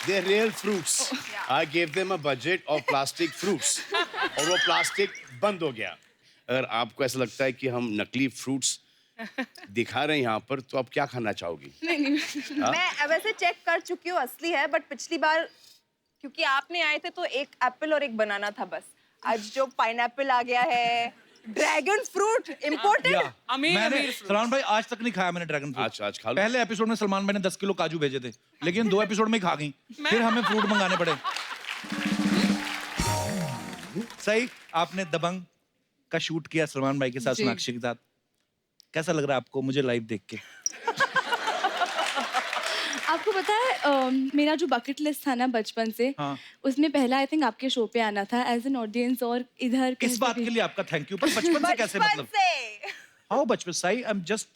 They're real fruits. I gave them a budget of plastic fruits. और वो प्लास्टिक बंद हो गया। अगर आपको ऐसा लगता है कि हम नकली फ्रूट्स दिखा रहे हैं यहाँ पर, तो आप क्या खाना चाहोगी? मैं वैसे चेक कर चुकी हूँ, असली है, बट पिछली बार क्योंकि आपने आए थे तो एक एप्पल और एक बनाना था बस। आज जो पाइनएप्पल आ गया है, ड्रैगन फ्रूट इम्पोर्टेड। मैंने सलमान भाई आज तक नहीं खाया मैंने ड्रैगन फ्रूट। आज खा लो। पहले एपिसोड में सलमान भाई ने 10 किलो काजू भेजे थे, लेकिन 2 एपिसोड में ही खा गई। फिर हमें फ्रूट मंगाने पड़े। सही, आपने दबंग का शूट किया सलमान भाई के साथ, सोनाक्षी के साथ। कैसा लग रहा है आपको मुझे लाइव देख के? आपको पता है मेरा जो बकेट लिस्ट था ना बचपन से, हाँ। उसमें पहला आई थिंक आपके शो पे आना था एज एन ऑडियंस, और इधर इस बात के लिए आपका थैंक यू। पर बचपन से कैसे, बचपन मतलब से हाउ बचपन? Sai, I am just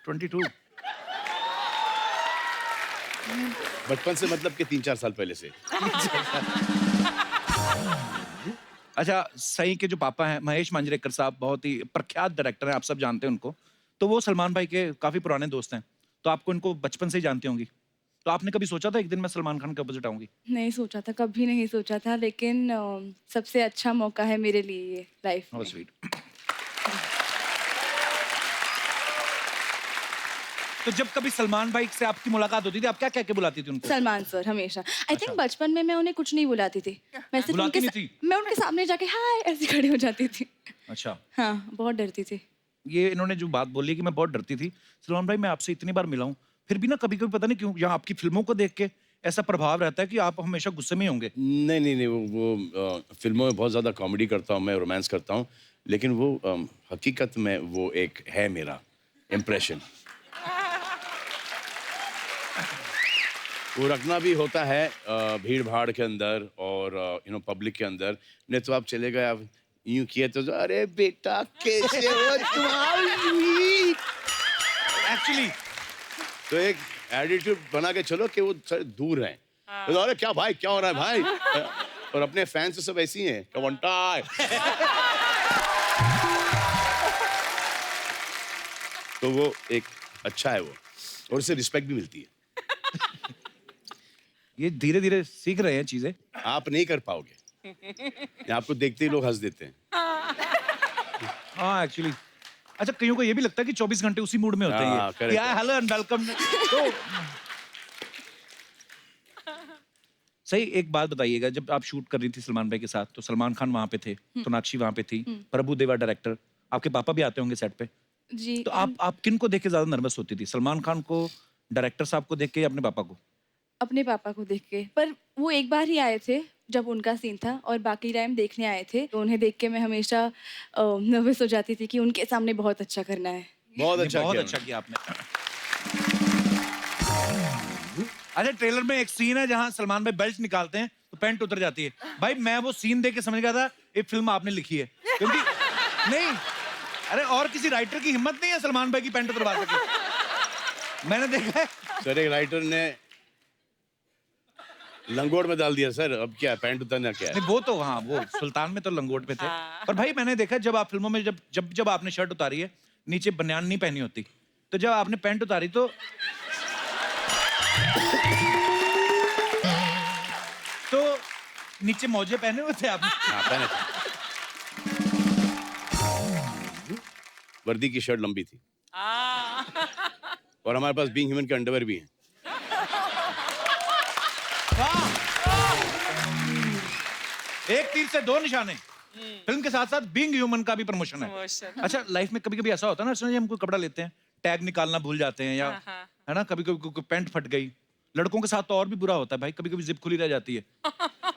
22। बचपन से मतलब कि 3-4 साल पहले से। अच्छा, सई के जो पापा हैं महेश मांजरेकर साहब, बहुत ही प्रख्यात डायरेक्टर हैं, आप सब जानते हैं उनको। तो वो सलमान भाई के काफी पुराने दोस्त हैं, तो आपको इनको बचपन से ही जानती होंगी। तो आपने कभी सोचा था एक दिन मैं सलमान खान के अपोजिट आऊंगी? नहीं सोचा था, कभी नहीं सोचा था, लेकिन सबसे अच्छा मौका है मेरे लिए ये लाइफ हाउ में। स्वीट। तो जब कभी सलमान भाई से आपकी मुलाकात होती थी, आप क्या कह के बुलाती थी उनको? सलमान सर हमेशा। आई थिंक बचपन में मैं उन्हें कुछ नहीं बुलाती थी, मैं सिर्फ बुलाती उनके नहीं थी? मैं उनके सामने जाके हाय ऐसे खड़ी हो जाती थी। अच्छा, हाँ, बहुत डरती थी। ये इन्होंने जो बात बोली कि मैं बहुत डरती थी, सलमान भाई मैं आपसे इतनी बार मिला हूँ, फिर भी ना कभी कभी पता नहीं क्यों यहाँ आपकी फिल्मों को देख के ऐसा प्रभाव रहता है कि आप हमेशा गुस्से में ही होंगे। नहीं, वो फिल्मों में बहुत ज़्यादा कॉमेडी करता हूँ, मैं रोमांस करता हूँ, लेकिन वो हकीकत में वो एक है मेरा इम्प्रेशन। वो रखना भी होता है भीड़ भाड़ के अंदर और पब्लिक के अंदर। नहीं तो आप चले गए, आप यूं किए तो अरे बेटा कैसे हो तुम्हारी, एक्चुअली तो एक एटीट्यूड बना के चलो कि वो दूर हैं। तो अरे क्या भाई, क्या हो रहा है भाई? और अपने फैंस तो सब ऐसी हैं, कवंटा। तो वो एक अच्छा है वो, और उससे रिस्पेक्ट भी मिलती है। ये धीरे धीरे सीख रहे हैं चीजें। आप नहीं कर पाओगे, ये आपको देखते ही लोग हंस देते हैं। हाँ एक्चुअली, अच्छा कईयों को ये भी लगता है कि 24 घंटे उसी मूड में होते हैं हाँ, ये। correct, क्या हेलो एंड वेलकम। तो सही, एक बात बताइएगा, जब आप शूट कर रही थी सलमान भाई के साथ, तो सलमान खान वहां पे थे, सोनाक्षी वहां पे थी, प्रभु देवा डायरेक्टर, आपके पापा भी आते होंगे सेट पे। जी। तो आप किन को देख के ज्यादा नर्वस होती थी, सलमान खान को, डायरेक्टर साहब को देख के, या अपने पापा को? अपने पापा को देख के, पर वो एक बार ही आए थे जब उनका सीन था, और बाकी टाइम देखने आए थे, तो उन्हें देख के मैं हमेशा नर्वस हो जाती थी कि उनके सामने बहुत अच्छा करना है। बहुत अच्छा बहुत किया अच्छा किया आपने। अच्छा, ट्रेलर में एक सीन है जहां सलमान भाई बेल्ट निकालते हैं तो पैंट उतर जाती है। भाई मैं वो सीन देख के समझ गया था ये फिल्म आपने लिखी है, क्योंकि नहीं, अरे और किसी राइटर की हिम्मत नहीं है सलमान भाई की पैंट उतरवा सके। मैंने देखा है सर, एक राइटर ने लंगोट में डाल दिया सर, अब क्या पैंट उतरना क्या है? नहीं, वो तो हाँ, वो सुल्तान में तो लंगोट पे थे। पर भाई मैंने देखा जब आप फिल्मों में जब आपने शर्ट उतारी है, नीचे बनियान नहीं पहनी होती, तो जब आपने पैंट उतारी तो नीचे मौजे पहने हुए थे आपने? हाँ, पहने थे। वर्दी की शर्ट लंबी थी, और हमारे पास बीइंग ह्यूमन के अंडरवेयर भी हैं। एक तीर से दो निशाने। फिल्म के साथ साथ बीइंग ह्यूमन का भी प्रमोशन है। अच्छा, लाइफ में कभी कभी ऐसा होता है ना, अर्चना, हम कोई कपड़ा लेते हैं, टैग निकालना भूल जाते हैं, या है ना, कभी कभी पैंट फट गई। लड़कों के साथ तो और भी बुरा होता है भाई, कभी कभी जिप खुली रह जाती है।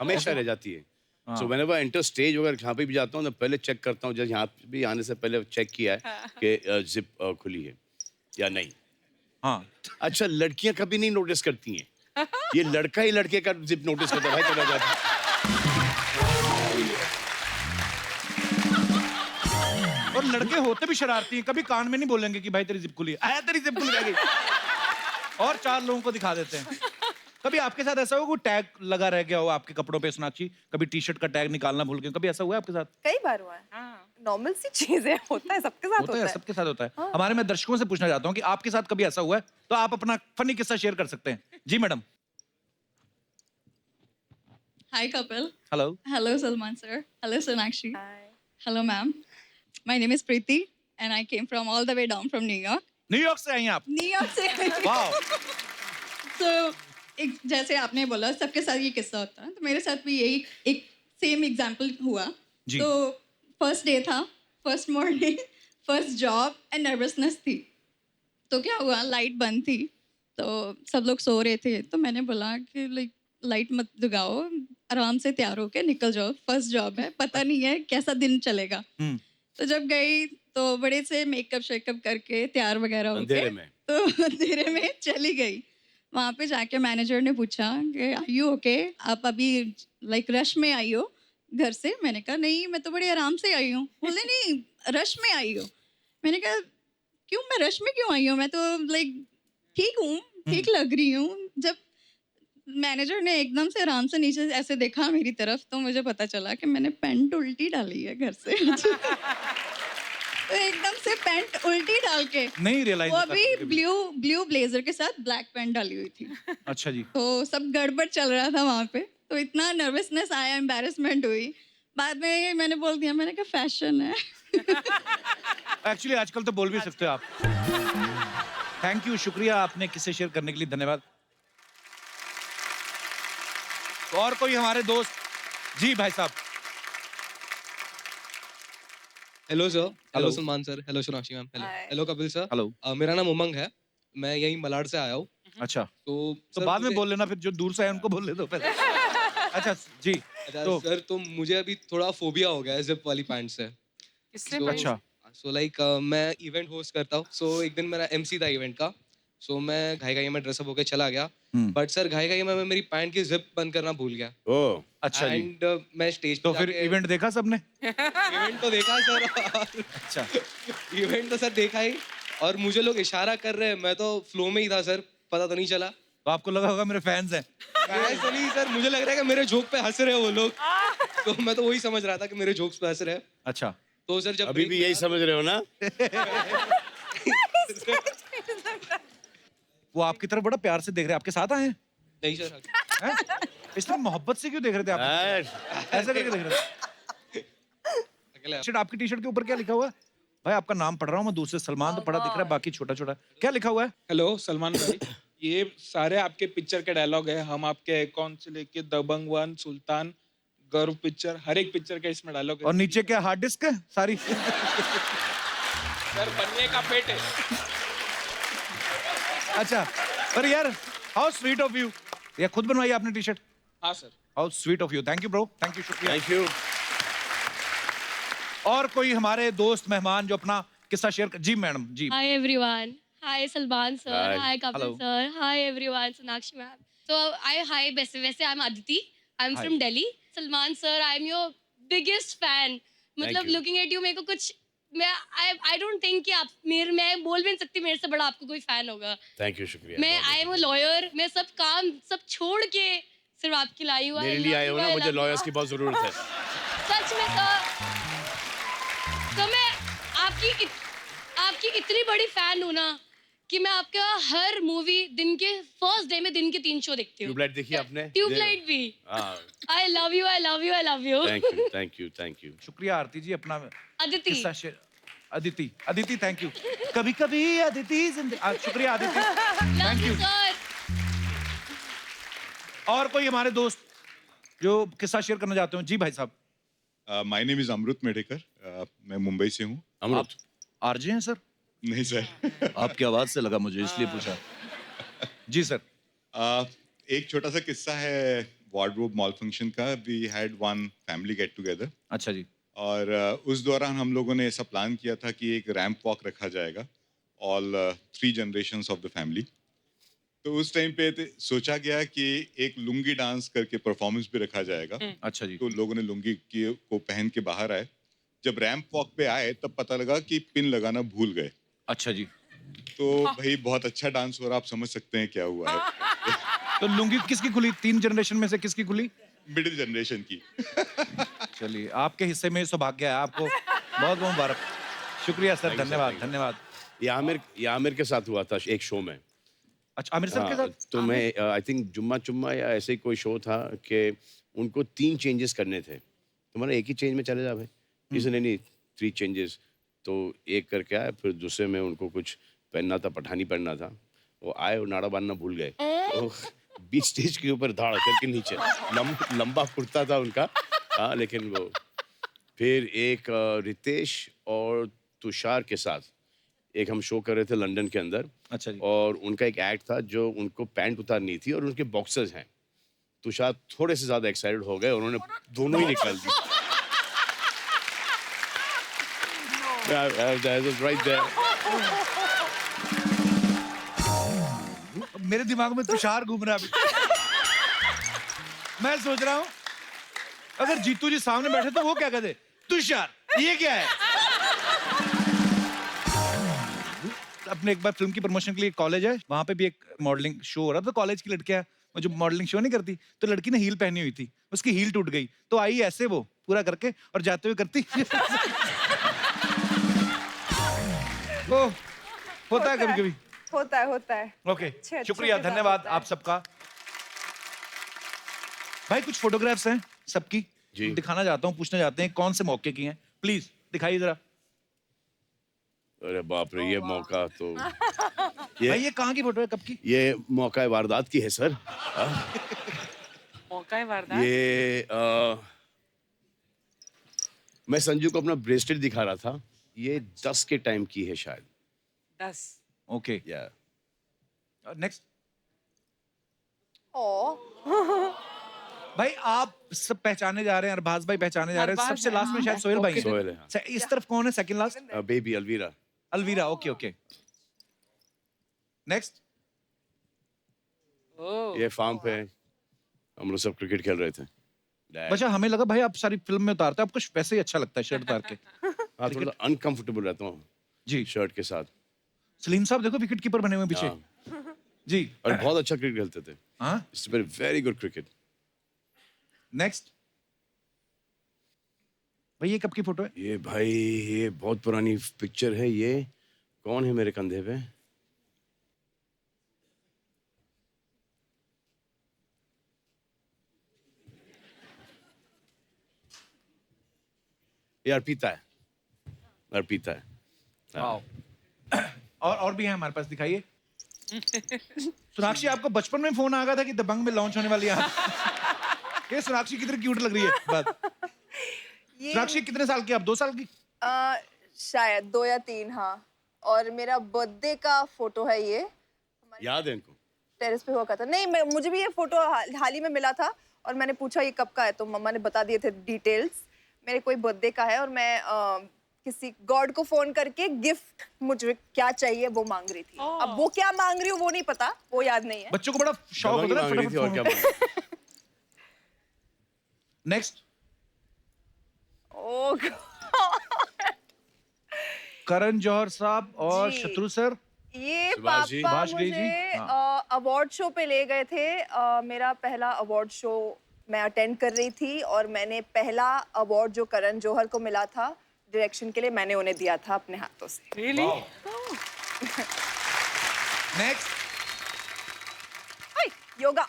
हमेशा रह जाती है। So whenever I enter stage, अगर जहाँ पे भी जाता हूँ तो पहले चेक करता हूँ, जैसे यहाँ भी आने से पहले चेक किया है कि जिप खुली है या नहीं। हाँ, अच्छा, लड़कियां कभी नहीं नोटिस करती हैं, ये लड़का ही लड़के का जिप नोटिस करता है भाई, चला जाता है। और लड़के होते भी शरारती हैं, कभी कान में नहीं बोलेंगे कि भाई तेरी जिप खुली है, आया तेरी जिप खुली रह गई, और 4 लोगों को दिखा देते हैं। कभी आपके साथ ऐसा हुआ कोई टैग लगा रह गया हो आपके कपड़ों पे, सोनाक्षी, कभी टी शर्ट का टैग निकालना भूल गए, कभी ऐसा हुआ है आपके साथ? कई बार हुआ है। नॉर्मल सी चीज है, होता है, सबके साथ होता है, होता है। सबके साथ होता है। हमारे मैं दर्शकों से पूछना चाहता हूँ कि आपके साथ कभी ऐसा हुआ है, तो आप अपना फनी किस्सा शेयर कर सकते हैं। जी madam. Hi, Kapil. Hello. Hello, Salman sir. Hello, Sonakshi. Hi. Hello, ma'am. My name is Preeti, and I came from all the way down from New York. New York से आई हैं आप? New York से वाह। So, जैसे आपने बोला सबके साथ ये किस्सा होता है, तो मेरे साथ भी यही एक सेम एग्जाम्पल हुआ। जी। तो फर्स्ट डे था, first morning, first job, and nervousness थी। तो क्या हुआ, लाइट बंद थी, तो सब लोग सो रहे थे, तो मैंने बोला कि लाइट मत जगाओ, आराम से तैयार होके निकल जाओ, फर्स्ट जॉब है, पता नहीं है कैसा दिन चलेगा। तो जब गई तो बड़े से मेकअप शेकअप करके तैयार वगैरह होके अंधेरे में। तो अंधेरे में चली गई। वहाँ पे जाके मैनेजर ने पूछा कि आर यू ओके, आप अभी लाइक रश में आई हो घर से? मैंने कहा नहीं, मैं तो बड़ी आराम से आई हूँ। बोले नहीं, रश में आई हो। मैंने कहा क्यों, मैं रश में क्यों आई हूँ, मैं तो लाइक ठीक हूँ, ठीक लग रही हूँ। जब मैनेजर ने एकदम से आराम से नीचे ऐसे देखा मेरी तरफ, तो मुझे पता चला कि मैंने पैंट उल्टी डाली है घर से। तो एकदम से पैंट उल्टी डाल के, नहीं रियलाइज वो अभी ब्लू ब्लेजर के साथ ब्लैक पैंट डाली हुई थी। अच्छा जी। तो सब गड़बड़ चल रहा था वहाँ पे, तो इतना नर्वसनेस आया, एम्बैरेसमेंट हुई। बाद में मैंने बोल दिया, मैंने कहा फैशन है। एक्चुअली आजकल तो बोल भी सकते हो आप। थैंक यू, शुक्रिया आपने किस्से शेयर करने के लिए, धन्यवाद। तो और कोई हमारे दोस्त? जी भाई साहब। Hello sir, Hello. Hello Salman sir, hello Sonakshi ma'am, hello Hi. Hello Kapil sir. Hello. मेरा नाम उमंग है, मैं यहीं मलाड से आया हूँ। अच्छा, तो तो सर बाद में मुझे- बोल लेना, फिर जो दूर से आए उनको बोल ले दो पहले। अच्छा जी। अच्छा तो सर, तो मुझे अभी थोड़ा फोबिया हो गया है जिप वाली पैंट से। इससे So- अच्छा। सो लाइक मैं इवेंट होस्ट करता हूँ, सो एक दिन मेरा MC था इवेंट का, सो मैं घाई में ड्रेसअप होकर चला गया, बट सर घाई में मैं मेरी पैंट की जिप बंद करना भूल गया। ओह अच्छा जी। एंड मैं स्टेज तो फिर इवेंट देखा सबने? इवेंट तो देखा सर। अच्छा। इवेंट तो सर देखा ही, और मुझे लोग इशारा कर रहे हैं, मैं तो फ्लो में ही था सर, पता तो नहीं चला। तो आपको लगा होगा मेरे फैंस हैं। ऐसा नहीं सर, मुझे लग रहा है कि मेरे जोक पे हंस रहे हैं वो लोग, तो मैं तो वही समझ रहा था कि मेरे जोक्स पे हंस रहे हैं। अच्छा। तो सर जब अभी भी यही समझ रहे हो ना? वो आपकी तरफ बड़ा प्यार से देख रहे हैं, आपके साथ आए हैं? नहीं सर, हैं? इस तरह मोहब्बत से क्यों देख रहे थे आप? ऐसे करके देख रहे थे। अकेले टी-शर्ट, आपकी टी-शर्ट के ऊपर क्या लिखा हुआ है? भाई आपका नाम पढ़ रहा हूँ मैं, दूसरे सलमान तो पढ़ा दिख रहा है, बाकी छोटा छोटा क्या लिखा हुआ है? हेलो सलमान भाई, ये सारे आपके पिक्चर के डायलॉग है। हम आपके अकाउंट से लेके दबंग 1, सुल्तान, गर्व पिक्चर, हर एक पिक्चर का इसमें डायलॉग है। और नीचे क्या हार्ड डिस्क है सारी? सर बनने का पेट है। अच्छा, पर यार हाउ स्वीट ऑफ यू। ये खुद बनवाई आपने टी-शर्ट? हाँ sir. How sweet of you, thank you bro, thank you, शुक्रिया। Thank you. और कोई हमारे दोस्त मेहमान जो अपना किस्सा शेयर कर? जी मैडम जी। Hi everyone. Hi Salman sir. Hi. Hi Kapil Hello. sir. Hi everyone. Sonakshi ma'am. So hi वैसे I'm Aditi. I'm Hi. from Delhi. Salman sir, I'm your biggest fan. मतलब you. looking at you मेरे को कुछ I don't think कि आप मैं बोल भी नहीं सकती मेरे से बड़ा आपको कोई फैन होगा। थैंक यू, शुक्रिया। मैं आई एम अ लॉयर, मैं सब काम सब छोड़ के सिर्फ आपकी लाई हुआ। मेरे लिए आए हो ना, मुझे लॉयर्स की बहुत जरूरत है। सच में तो मैं आपकी इतनी बड़ी फैन हूँ ना कि मैं आपका हर मूवी दिन के फर्स्ट डे में दिन के 3 शो देखती हूँ। ट्यूबलाइट देखी आपने? ट्यूबलाइट भी। I love you, I love you, I love you. Thank you, thank you, thank you. शुक्रिया आरती जी, अपना अदिति। किस्सा शेयर। Aditi thank you. कभी कभी अदिति शुक्रिया अदिति, थैंक यू। सर और कोई हमारे दोस्त जो किस्सा शेयर करना चाहते हो? जी भाई साहब। My name is Amrit Medekar, मैं मुंबई से हूँ। अमृत आरजे हैं सर? नहीं सर। आपकी आवाज से लगा मुझे, इसलिए पूछा। जी सर। एक छोटा सा किस्सा है वार्डरोब मॉल फंक्शन का। We had one family get together. अच्छा जी। और उस दौरान हम लोगों ने ऐसा प्लान किया था कि एक रैंप वॉक रखा जाएगा, all 3 generations of the family. तो उस टाइम पे सोचा गया कि एक लुंगी डांस करके परफॉर्मेंस भी रखा जाएगा। अच्छा जी। तो लोगों ने लुंगी को पहन के बाहर आए। जब रैंप वॉक पे आए तब पता लगा कि पिन लगाना भूल गए। अच्छा जी। तो भाई बहुत अच्छा डांस हो रहा, आप समझ सकते हैं क्या हुआ है। तो लुंगी किसकी खुली? 3 जनरेशन में से किसकी खुली? मिडिल जनरेशन की। चलिए, आपके हिस्से में सौभाग्य है, आपको बहुत बहुत मुबारक। शुक्रिया सर, धन्यवाद धन्यवाद। ये आमिर के साथ हुआ था एक शो में। अच्छा, आमिर सर के साथ? तो मैं आई थिंक जुम्मा चुम्मा या ऐसे ही कोई शो था कि उनको 3 चेंजेस करने थे। तो मैंने एक ही चेंज में चले जा भाई, किसी ने नहीं 3 चेंजेस। तो एक करके आए, फिर दूसरे में उनको कुछ पहनना था, पठानी पहनना था। वो आए और नाड़ा बांधना भूल गए। तो बीच स्टेज के ऊपर धाड़ करके नीचे लंबा कुर्ता था उनका। हाँ, लेकिन वो फिर एक रितेश और तुषार के साथ एक हम शो कर रहे थे लंदन के अंदर। अच्छा जी। और उनका एक एक्ट था जो उनको पैंट उतारनी थी और उनके बॉक्सर्स हैं। तुषार थोड़े से ज्यादा एक्साइटेड हो गए, उन्होंने दोनों ही निकाल दी। I was right there. मेरे दिमाग में तुषार घूम रहा है अभी। मैं सोच रहा हूँ अगर जीतू जी सामने बैठे तो वो क्या कहते, तुषार ये क्या है। अपने एक बार फिल्म की प्रमोशन के लिए कॉलेज है, वहां पे भी एक मॉडलिंग शो हो रहा था। कॉलेज की लड़कियां वो जो मॉडलिंग शो नहीं करती, तो लड़की ने हील पहनी हुई थी, उसकी हील टूट गई, तो आई ऐसे वो पूरा करके और जाते हुए करती। ओ, होता है कभी कभी। होता है ओके, अच्छे शुक्रिया, के साथ धन्यवाद होता है। आप सबका। भाई कुछ फोटोग्राफ्स हैं सबकी, जी। दिखाना चाहता हूँ, पूछना चाहते हैं कौन से मौके की हैं, प्लीज दिखाइए जरा। अरे बाप रे, ये मौका तो भाई ये कहाँ की फोटो है, कब की? ये मौका वारदात की है सर। मौका है वारदात। ये मैं संजू को अपना ब्रेसलेट दिखा रहा था, ये 10 के टाइम की है शायद। 10। ओके, या नेक्स्ट। ओ भाई आप सब पहचाने जा रहे हैं, अरबाज भाई पहचाने जा रहे हैं, अरबाज सबसे है, लास्ट में शायद सोहेल भाई हैं। सोहेल है, हाँ। इस तरफ कौन है second last? Baby Alvira. Alvira, okay okay. Next. ये फार्म पे हम लोग सब क्रिकेट खेल रहे थे। बच्चा हमें लगा भाई आप सारी फिल्म में उतारते हैं, आपको वैसे ही अच्छा लगता है शर्ट उतार के। हाँ, थोड़ा अनकंफर्टेबल रहता हूँ जी शर्ट के साथ। सलीम साहब देखो विकेट कीपर बने हुए हैं पीछे। हाँ। जी, और बहुत अच्छा क्रिकेट खेलते थे। हाँ। It's very good cricket. Next. भाई ये कब की फोटो है? ये भाई ये बहुत पुरानी पिक्चर है। ये कौन है मेरे कंधे पे? ये अर्पिता है, अर्पिता है। हाँ। और भी है हमारे पास, दिखाइए। सोनाक्षी आपको बचपन में फोन आ गया था कि दबंग में लॉन्च होने वाली है? ये सोनाक्षी कितनी क्यूट लग रही है बात। सोनाक्षी कितने साल की आप? 2 साल की? शायद 2 या 3, हाँ। और मेरा बर्थडे का फोटो है ये। याद है इनको? टेरेस पे हुआ था। नहीं, मुझे भी ये फोटो हाल ही में मिला था और मैंने पूछा ये कब का है, तो मम्मा ने बता दिए थे डिटेल्स। मेरे कोई बर्थडे का है और मैं किसी गॉड को फोन करके गिफ्ट मुझे क्या चाहिए वो मांग रही थी। अब वो क्या मांग रही हूँ वो नहीं पता, वो याद नहीं है। बच्चों को बड़ा शौक होता है फटाफट और क्या मांग। नेक्स्ट। ओह करण जौहर साहब और जी। शत्रु सर। ये सुभाष जी। पापा सुभाष घई जी, मुझे हाँ। अवार्ड शो पे ले गए थे। मेरा पहला अवार्ड शो मैं अटेंड कर रही थी और मैंने पहला अवार्ड जो करण जौहर को मिला था डायरेक्शन के लिए, मैंने उन्हें दिया था अपने हाथों से। Really? नेक्स्ट। योगा।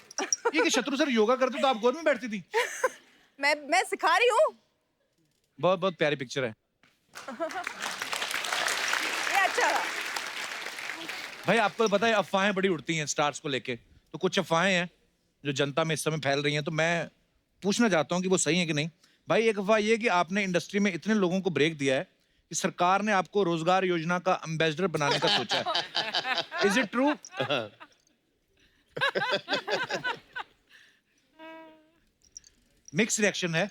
ये कि शत्रु सर योगा करते तो आप गोद में बैठती थी? मैं सिखा रही हूँ। बहुत बहुत प्यारी पिक्चर है। ये अच्छा था। भाई आपको पता है अफवाहें बड़ी उड़ती हैं स्टार्स को लेके, तो कुछ अफवाहें हैं जो जनता में इस समय फैल रही हैं, तो मैं पूछना चाहता हूं कि वो सही है कि नहीं। भाई एक अफवाह ये कि आपने इंडस्ट्री में इतने लोगों को ब्रेक दिया है कि सरकार ने आपको रोजगार योजना का एम्बेसडर बनाने का सोचा है। Is it true? Mix reaction है।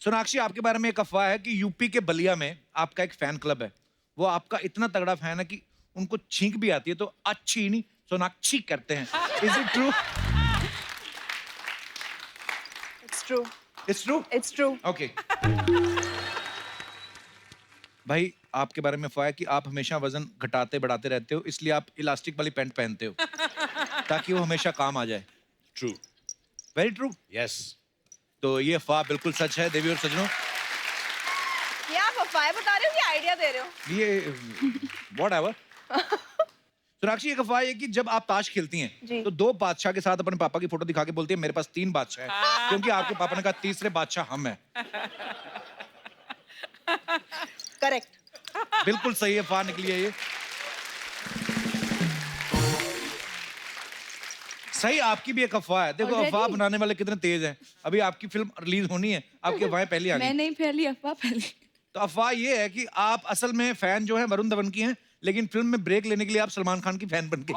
सोनाक्षी आपके बारे में एक अफवाह है कि यूपी के बलिया में आपका एक फैन क्लब है, वो आपका इतना तगड़ा फैन है कि उनको छींक भी आती है तो अच्छी नहीं सोनाक्षी करते हैं। Is it true? It's true. It's true? It's true. Okay. भाई आपके बारे में अफवाह है कि आप हमेशा वजन घटाते बढ़ाते रहते हो, इसलिए आप इलास्टिक वाली पैंट पहनते हो ताकि वो हमेशा काम आ जाए। ट्रू। Very true. यस। तो ये अफवाह बिल्कुल सच है देवी और सजनों। ये आप अफवाहें बता रहे हो कि आइडिया दे रहे हो? ये व्हाटएवर। सोनाक्षी एक अफवाह है कि जब आप ताश खेलती हैं जी। तो 2 बादशाह के साथ अपने पापा की फोटो दिखा के बोलती है मेरे पास 3 बादशाह हैं, क्योंकि आपके पापा ने कहा तीसरे बादशाह हम हैं। करेक्ट। बिल्कुल सही अफवाह निकली है ये। सही आपकी भी एक अफवाह है। देखो Already? अफवाह बनाने वाले कितने तेज हैं। अभी आपकी फिल्म रिलीज होनी है, आपकी अफवाहें पहले आ मैं गई। नहीं फैली अफवाह फैली। तो अफवाह ये है कि आप असल में फैन जो है वरुण धवन की हैं, लेकिन फिल्म में ब्रेक लेने के लिए आप सलमान खान की फैन बन गई।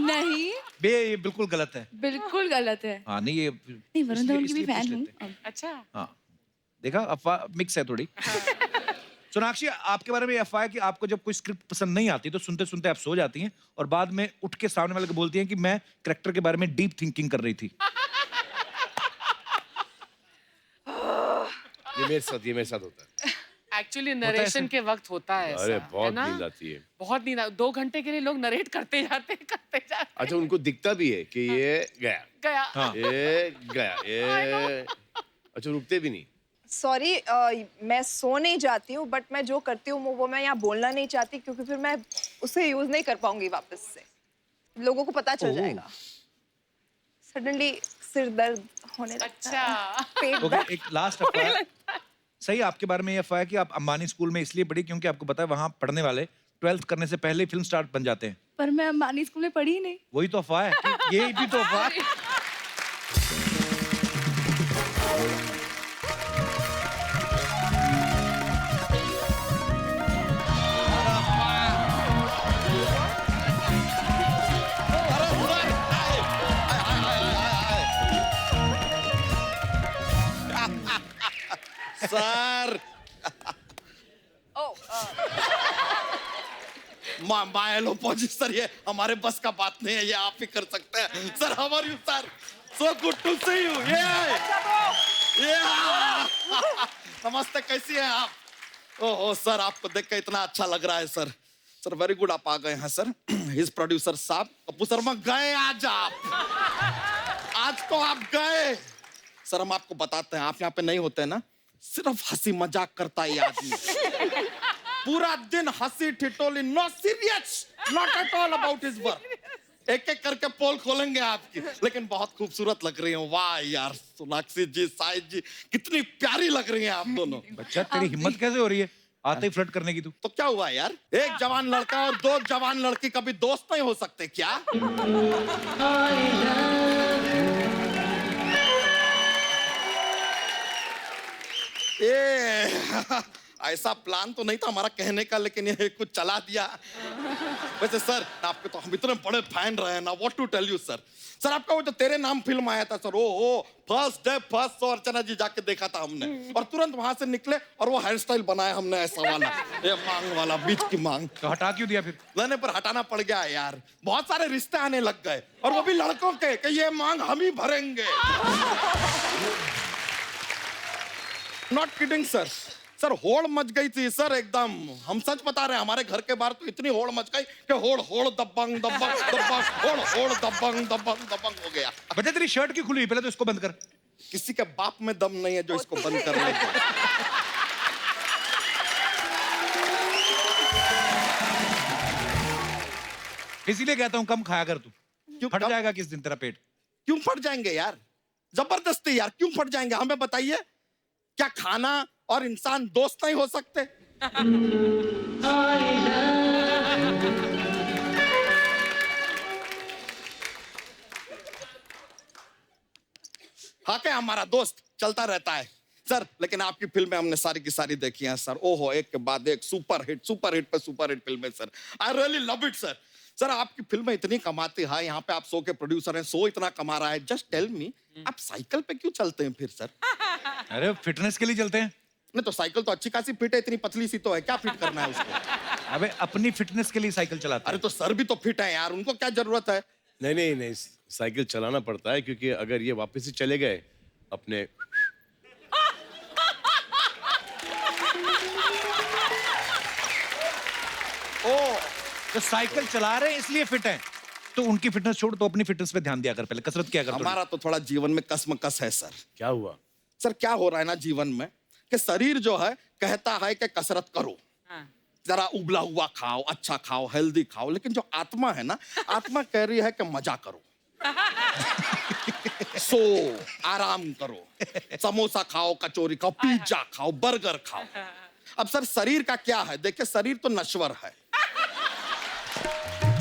नहीं, ये बिल्कुल गलत है। बिल्कुल गलत है। हाँ नहीं ये नहीं, वरुण धवन की भी इसलिए पूछ फैन हूँ। लेते हैं। अच्छा। हाँ देखा अफवाह मिक्स है थोड़ी। सोनाक्षी, आपके बारे में ये अफवाह है कि आपको जब कोई स्क्रिप्ट पसंद नहीं आती तो सुनते सुनते आप सो जाती हैं और बाद में उठ के सामने वाले को बोलती हैं कि मैं कैरेक्टर के बारे में डीप थिंकिंग कर रही थी। ये मेरे साथ होता है। एक्चुअली नरेशन के वक्त होता है अरे ऐसा, बहुत है ना? नींद आती है। बहुत नींद 2 घंटे के लिए लोग नरेट करते जाते अच्छा, उनको दिखता भी है कि ये गया, गया। ये गया, ये अच्छा रुकते भी नहीं। सॉरी, मैं सो नहीं जाती हूँ, बट मैं जो करती हूँ वो मैं यहाँ बोलना नहीं चाहती, क्योंकि फिर मैं उसे यूज नहीं कर पाऊंगी वापस से, लोगों को पता चल जाएगा। सडनली सिर दर्द होने लगता है, पेट ओके, दर्द। एक लास्ट अफवाह। सही, आपके बारे में ये अफवाह है कि आप अंबानी स्कूल में इसलिए पढ़ी क्योंकि आपको पता है वहाँ पढ़ने वाले 12th करने से पहले फिल्म स्टार बन जाते हैं। पर मैं अंबानी स्कूल में पढ़ी ही नहीं। वही तो अफवाह है कि ये भी तो अफवाह है। सर मायलो पहुंची सर, ये हमारे बस का बात नहीं है, ये आप ही कर सकते हैं sir. How are you sir? So good to see you. ये नमस्ते, कैसी हैं आप? ओहो सर, आपको देख के इतना अच्छा लग रहा है सर। सर वेरी गुड, आप आ गए हैं सर। हिज प्रोड्यूसर साहब कपूर शर्मा गए आज, आज तो आप गए सर। हम आपको बताते हैं, आप यहाँ पे नहीं होते ना, सिर्फ हंसी मजाक करता है ये आदमी। पूरा दिन हंसी ठिठोली, no serious, not at all about his work. एक एक करके पोल खोलेंगे आपकी, लेकिन बहुत खूबसूरत लग रही हैं। वाह यार, सोनाक्षी जी, साहिद जी, कितनी प्यारी लग रही हैं आप दोनों। बच्चा, तेरी हिम्मत कैसे हो रही है आते ही फ्लर्ट करने की? तू तो क्या हुआ यार, एक जवान लड़का और 2 जवान लड़की कभी दोस्त नहीं हो सकते क्या? ऐसा प्लान तो नहीं था हमारा कहने का, लेकिन ये कुछ चला दिया। वैसे सर, आपके तो हम इतने बड़े फैन रहे हैं ना, what to tell you sir. Sir आपका वो जो तेरे नाम फिल्म आया था सर, ओ first day first show Archana ji जाके देखा था हमने, और तुरंत वहां से निकले और वो हेयर स्टाइल बनाया हमने ऐसा वाला, ये मांग वाला, बीच की मांग। तो हटा क्यों दिया फिर? लेने पर हटाना पड़ गया यार, बहुत सारे रिश्ते आने लग गए, और वो भी लड़कों के, कि ये मांग हम ही भरेंगे। Not kidding sir. सर होड़ मच गई थी सर एकदम, हम सच बता रहे हैं। हमारे घर के बाहर तो इतनी होड़ मच गई कि होड़ होड़ दबंग दबंग दबंग, होड़ होड़ दबंग दबंग दबंग हो गया। बेटा, तेरी शर्ट क्यों खुली? पहले तो इसको बंद कर। किसी के बाप में दम नहीं है जो इसको बंद कर ले। इसीलिए कहता हूँ कम खाया कर तू, क्यों फट जाएगा किस दिन तेरा पेट। क्यों फट जाएंगे यार, जबरदस्ती यार, क्यों फट जाएंगे? हमें बताइए, क्या खाना और इंसान दोस्त नहीं हो सकते? हाँ, क्या हमारा दोस्त चलता रहता है सर। लेकिन आपकी फिल्में हमने सारी की सारी देखी हैं सर। ओहो, एक के बाद एक सुपर हिट पे सुपर हिट फिल्में sir. I really love it sir. Sir आपकी फिल्में इतनी कमाती है, यहाँ पे आप शो के प्रोड्यूसर हैं, शो इतना कमा रहा है। जस्ट टेल मी, आप साइकिल पे क्यों चलते हैं फिर सर? अरे फिटनेस के लिए चलते हैं। नहीं तो साइकिल तो अच्छी खासी फिट है, इतनी पतली सी तो है, क्या फिट करना है उसको? अबे अपनी फिटनेस के लिए साइकिल चलाते हैं। अरे तो सर भी तो फिट है यार, उनको क्या जरूरत है? नहीं, साइकिल चलाना पड़ता है, क्योंकि अगर ये वापस ही चले गए अपने तो साइकिल चला रहे हैं इसलिए फिट हैं, तो उनकी फिटनेस छोड़, तो अपनी फिटनेस पे ध्यान दिया कर, पहले कसरत किया कर। हमारा तो थोड़ा जीवन में कसमकस है सर। क्या हुआ सर? क्या हो रहा है ना जीवन में, कि शरीर जो है कहता है कि कसरत करो, जरा उबला हुआ खाओ, अच्छा खाओ, हेल्दी खाओ, लेकिन जो आत्मा है ना, आत्मा कह रही है कि मजा करो, सो आराम करो, समोसा खाओ, कचौरी खाओ, पिज्जा खाओ, बर्गर खाओ। अब सर शरीर का क्या है? देखिए, शरीर तो नश्वर है,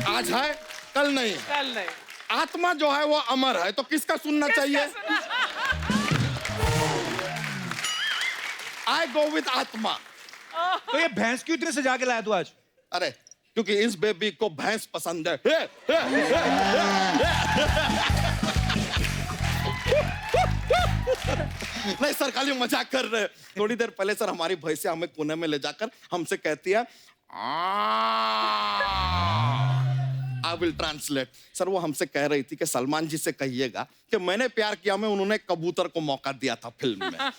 आज है कल नहीं है। कल नहीं। आत्मा जो है वो अमर है, तो किसका सुनना चाहिए? आई गो विद आत्मा। तो ये भैंस क्यों इतने सजा के लाया तू आज? अरे क्योंकि इस बेबी को भैंस पसंद है। नहीं सर, खाली मजाक कर रहे हैं। थोड़ी देर पहले सर हमारी भैंसिया हमें कोने में ले जाकर हमसे कहती है आई विल ट्रांसलेट। सर वो हमसे कह रही थी कि सलमान जी से कहिएगा कि मैंने प्यार किया में उन्होंने कबूतर को मौका दिया था फिल्म में,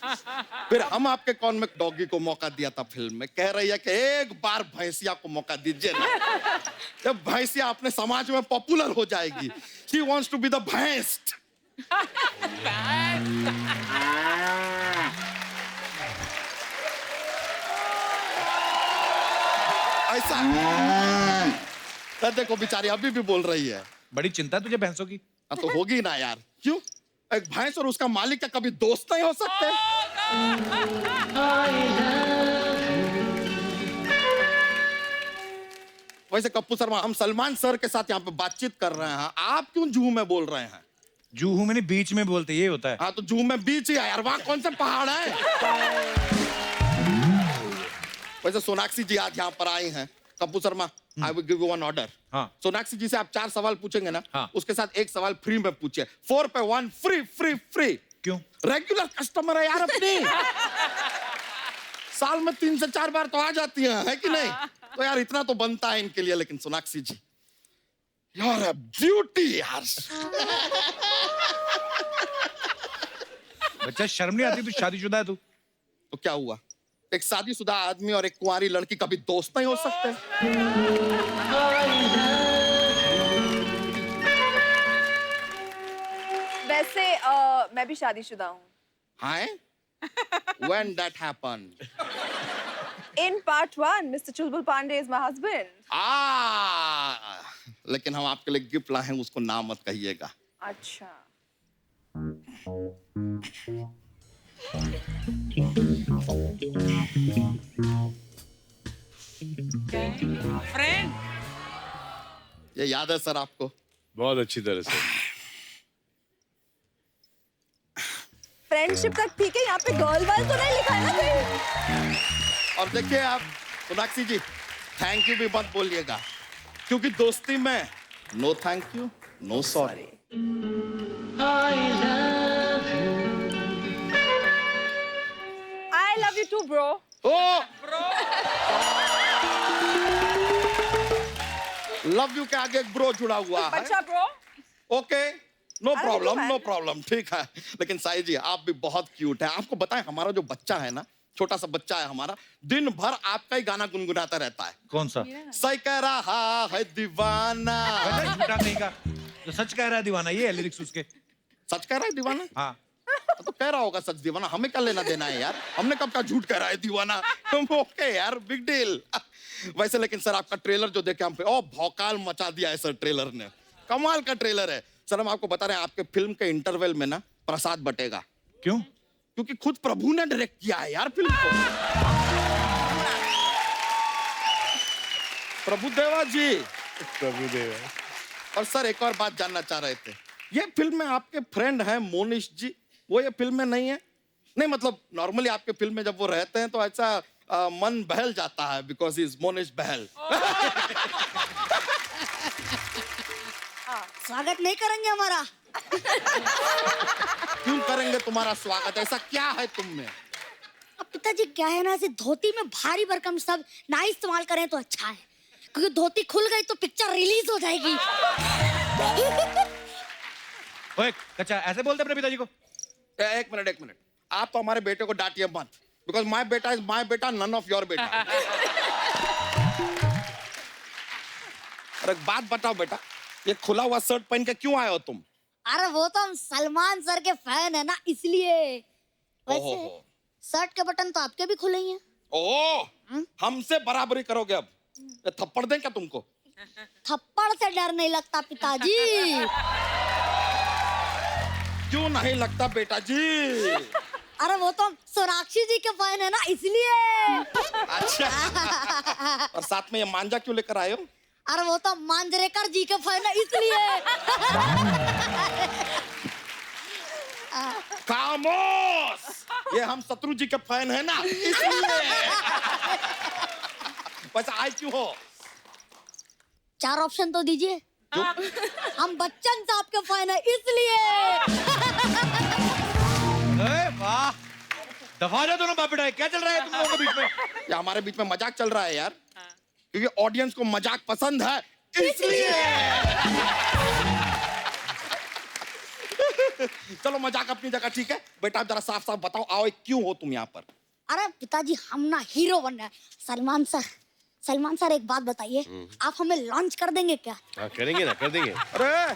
फिर हम आपके कौन में डॉगी को मौका दिया था फिल्म में। कह रही है कि एक बार भैंसिया को मौका दीजिए ना, जब भैंसिया अपने समाज में पॉपुलर हो जाएगी। She wants to be the भैंस। ऐसा देखो बेचारी अभी भी बोल रही है। बड़ी चिंता तुझे भैंसों की। तो होगी ना यार, क्यों? एक भैंस और उसका मालिक क्या कभी दोस्त नहीं हो सकते? वैसे कप्पू शर्मा, हम सलमान सर के साथ यहाँ पे बातचीत कर रहे हैं, आप क्यों जूहू में बोल रहे हैं? जूहू में नहीं, बीच में बोलते, ये होता है। हाँ तो जूहू में बीच ही है यार, वहां कौन से पहाड़ है? वैसे सोनाक्षी जी आज यहाँ पर आई हैं। Kappu Sharma, I will give you one order. हाँ। सोनाक्षी जी से आप 4 सवाल पूछेंगे ना, हाँ। उसके साथ एक सवाल फ्री में पूछिए। 4 पे 1 फ्री फ्री फ्री। क्यों? रेगुलर कस्टमर है यार अपनी। साल में 3 से 4 बार तो आ जाती है कि नहीं? तो यार इतना तो बनता है इनके लिए। लेकिन सोनाक्षी जी, यार अ ब्यूटी यार। बच्चा शर्म नहीं आती? तू शादीशुदा है तू? तो क्या हुआ? एक शादीशुदा आदमी और एक कुंवारी लड़की कभी दोस्त नहीं हो सकते? वैसे मैं भी शादीशुदा हूँ। हाँ? When that happened? In part 1, Mr. Chulbul Pandey is my husband. लेकिन हम आपके लिए गिफ्ट लाए हैं, उसको नाम मत कहिएगा। अच्छा। फ्रेंड ये याद है सर आपको? बहुत अच्छी तरह से। फ्रेंडशिप तक ठीक है, यहाँ पे गर्ल वाल तो नहीं लिखा है ना कहीं? और देखिए आप सोनाक्षी जी, थैंक यू भी मत बोलिएगा, क्योंकि दोस्ती में no thank you no sorry. I love you too, bro. Oh love you के आगे एक ब्रो जुड़ा हुआ है। अच्छा bro. Okay, no I problem love you, no man. Problem, ठीक है। लेकिन साई जी आप भी बहुत क्यूट है। आपको बताएं, हमारा जो बच्चा है ना, छोटा सा बच्चा है हमारा, दिन भर आपका ही गाना गुनगुनाता रहता है। कौन सा? सही कह रहा है दीवाना। झूठा कहीं का, जो सच कह रहा है दीवाना, ये है लिरिक्स उसके। सच कह रहा है दीवाना? हाँ। तो कह रहा होगा सच दीवाना, हमें क्या लेना देना है यार? हमने कब का झूठ कह रहा है दीवाना? ओके यार, बिग डील। वैसे लेकिन सर आपका ट्रेलर जो देखे हम पे, ओ भौकाल मचा दिया है सर ट्रेलर ने। कमाल का ट्रेलर है सर। हम आपको बता रहे हैं, आपके फिल्म के इंटरवल में ना प्रसाद बटेगा। क्यों? क्योंकि खुद प्रभु ने डायरेक्ट किया है यार फिल्म को। प्रभुदेवा जी। प्रभुदेवा। और सर एक और बात जानना चाह रहे थे, ये फिल्म में आपके फ्रेंड हैं मोनिश जी, वो ये फिल्म में नहीं है? नहीं मतलब नॉर्मली आपके फिल्म में जब वो रहते हैं तो ऐसा मन बहल जाता है, बिकॉज इज मोनिश बहल। स्वागत नहीं करेंगे हमारा? क्यों करेंगे तुम्हारा स्वागत? ऐसा क्या है तुम में? अब पिताजी क्या है ना, ऐसे धोती में भारी भरकम सब ना इस्तेमाल करें तो अच्छा है, क्योंकि धोती खुल गई तो पिक्चर रिलीज हो जाएगी। ओए कच्चा, ऐसे बोलते अपने पिताजी को? एक मिनट, आप तो हमारे बेटे को डांटिए मत, बिकॉज माय बेटा इज माय बेटा, नन ऑफ योर बेटा। और एक बात बताओ बेटा, ये खुला हुआ शर्ट पहन के क्यों आए हो तुम? अरे वो तो हम सलमान सर के फैन है ना, इसलिए। वैसे ओहो। शर्ट के बटन तो आपके भी खुले ही हैं। ओह, हमसे बराबरी करोगे अब? ये थप्पड़ दें क्या तुमको? थप्पड़ से डर नहीं लगता पिताजी। क्यों नहीं लगता बेटा जी? अरे वो तो हम सोनाक्षी जी के फैन है ना, इसलिए। अच्छा। और साथ में ये मांझा क्यों लेकर आए हो? अरे वो तो मांजरेकर जी के फैन है, इसलिए। खामोश, ये हम शत्रु जी के फैन है ना, इसलिए। वैसे आए क्यों हो? 4 ऑप्शन तो दीजिए। हम बच्चन साहब के फैन है, इसलिए। दफा जा दोनों बाप बेटा, क्या चल रहा है तुम लोगों के बीच में? ये हमारे बीच में मजाक चल रहा है यार, क्योंकि ऑडियंस को मजाक पसंद है इसलिए। चलो मजाक अपनी जगह ठीक है। बेटा आप जरा साफ साफ बताओ, आओ क्यों हो तुम यहाँ पर? अरे पिताजी हम ना हीरो बन रहे हैं। सलमान सर एक बात बताइए, आप हमें लॉन्च कर देंगे क्या? करेंगे ना, कर देंगे। अरे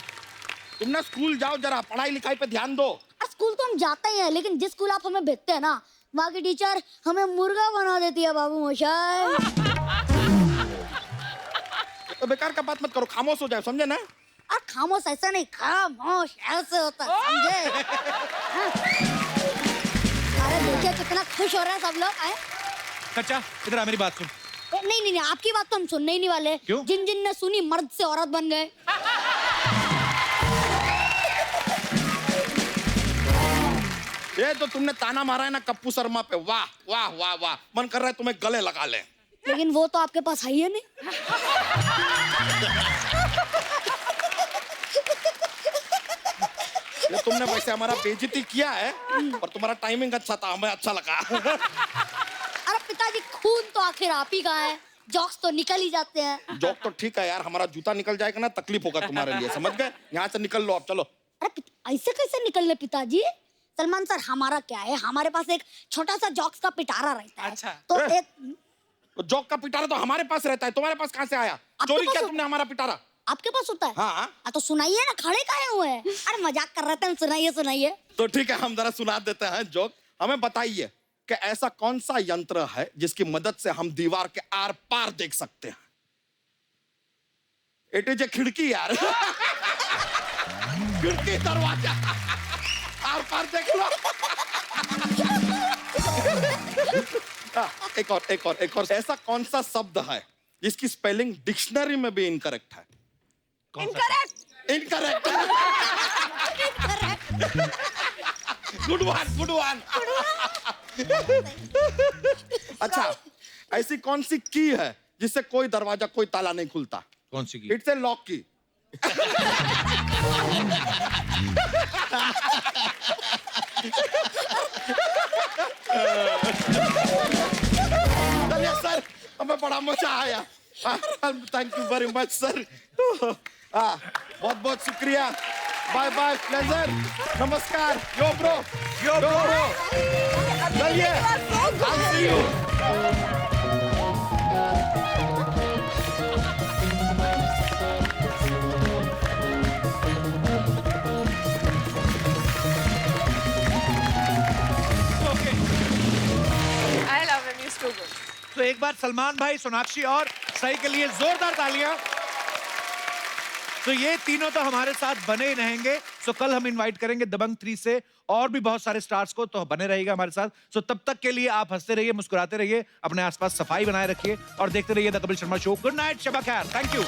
तुम ना स्कूल जाओ, जरा पढ़ाई लिखाई पे ध्यान दो। स्कूल तो हम जाते ही हैं, लेकिन जिस स्कूल आप हमें भेजते हैं ना, वहाँ की टीचर हमें मुर्गा बना देती है बाबू मोशाय। तो बेकार का बात मत करो, खामोश हो जाए, समझे ना? और खामोश ऐसा नहीं, खामोश ऐसे होता है, समझे? हाँ। अरे देखिए कितना खुश हो रहे हैं सब लोग। कच्चा इधर आ, मेरी बात सुन। नहीं, आपकी बात तो हम सुनने ही नहीं वाले। क्यों? जिन जिन ने सुनी मर्द से औरत बन गए। ये तो तुमने ताना मारा है ना कप्पू शर्मा पे, वाह वाह वाह वाह, मन कर रहा है तुम्हें गले लगा ले। लेकिन वो तो आपके पास है ही नहीं। ये तुमने वैसे हमारा बेइज्जती किया है, और तुम्हारा टाइमिंग अच्छा था, हमें अच्छा लगा। अरे पिताजी खून तो आखिर आप ही का है, जॉक्स तो निकल ही जाते हैं। जॉक तो ठीक है यार, हमारा जूता निकल जाएगा ना तकलीफ होगा तुम्हारे लिए, समझ गए? यहाँ से निकल लो आप, चलो। अरे ऐसे कैसे निकलने पिताजी? सलमान सर हमारा क्या है, हमारे पास एक छोटा सा जॉक्स का पिटारा रहता है। अच्छा। तो एक जॉक का पिटारा तो हमारे पास रहता है, तुम्हारे पास कहाँ से आया? चोरी किया तुमने हमारा पिटारा? आपके पास होता है? हाँ। तो सुनाइए ना, खड़े काहे हुए हैं? अरे मजाक कर रहे थे, सुनाइए। तो ठीक है, हम जरा सुना देते हैं जोक। हमें बताइए कि ऐसा कौन सा यंत्र है जिसकी मदद से हम दीवार के आर पार देख सकते हैं? इट इज ए खिड़की यार। खिड़की, दरवाजा, आर पार देख लो। एक और ऐसा कौन सा शब्द है जिसकी स्पेलिंग डिक्शनरी में भी इनकरेक्ट है? इनकरेक्ट। Good one. अच्छा, ऐसी कौन सी की है जिससे कोई दरवाजा, कोई ताला नहीं खुलता? कौन सी की? इट्स ए लॉक की। चलिए सर, हमें बड़ा मजा आया। Thank you very much sir. बहुत बहुत शुक्रिया। बाय बाय, प्लेजर, नमस्कार। यो ब्रो। चलिए, I'll see you. I love him, he's too good. तो एक बार सलमान भाई, सोनाक्षी और सही के लिए जोरदार तालियां। तो ये तीनों तो हमारे साथ बने ही रहेंगे। सो कल हम इनवाइट करेंगे दबंग 3 से और भी बहुत सारे स्टार्स को, तो बने रहिएगा हमारे साथ। सो तब तक के लिए आप हंसते रहिए, मुस्कुराते रहिए, अपने आसपास सफाई बनाए रखिए और देखते रहिए the Kapil Sharma show. Good night, शबा खैर, थैंक यू।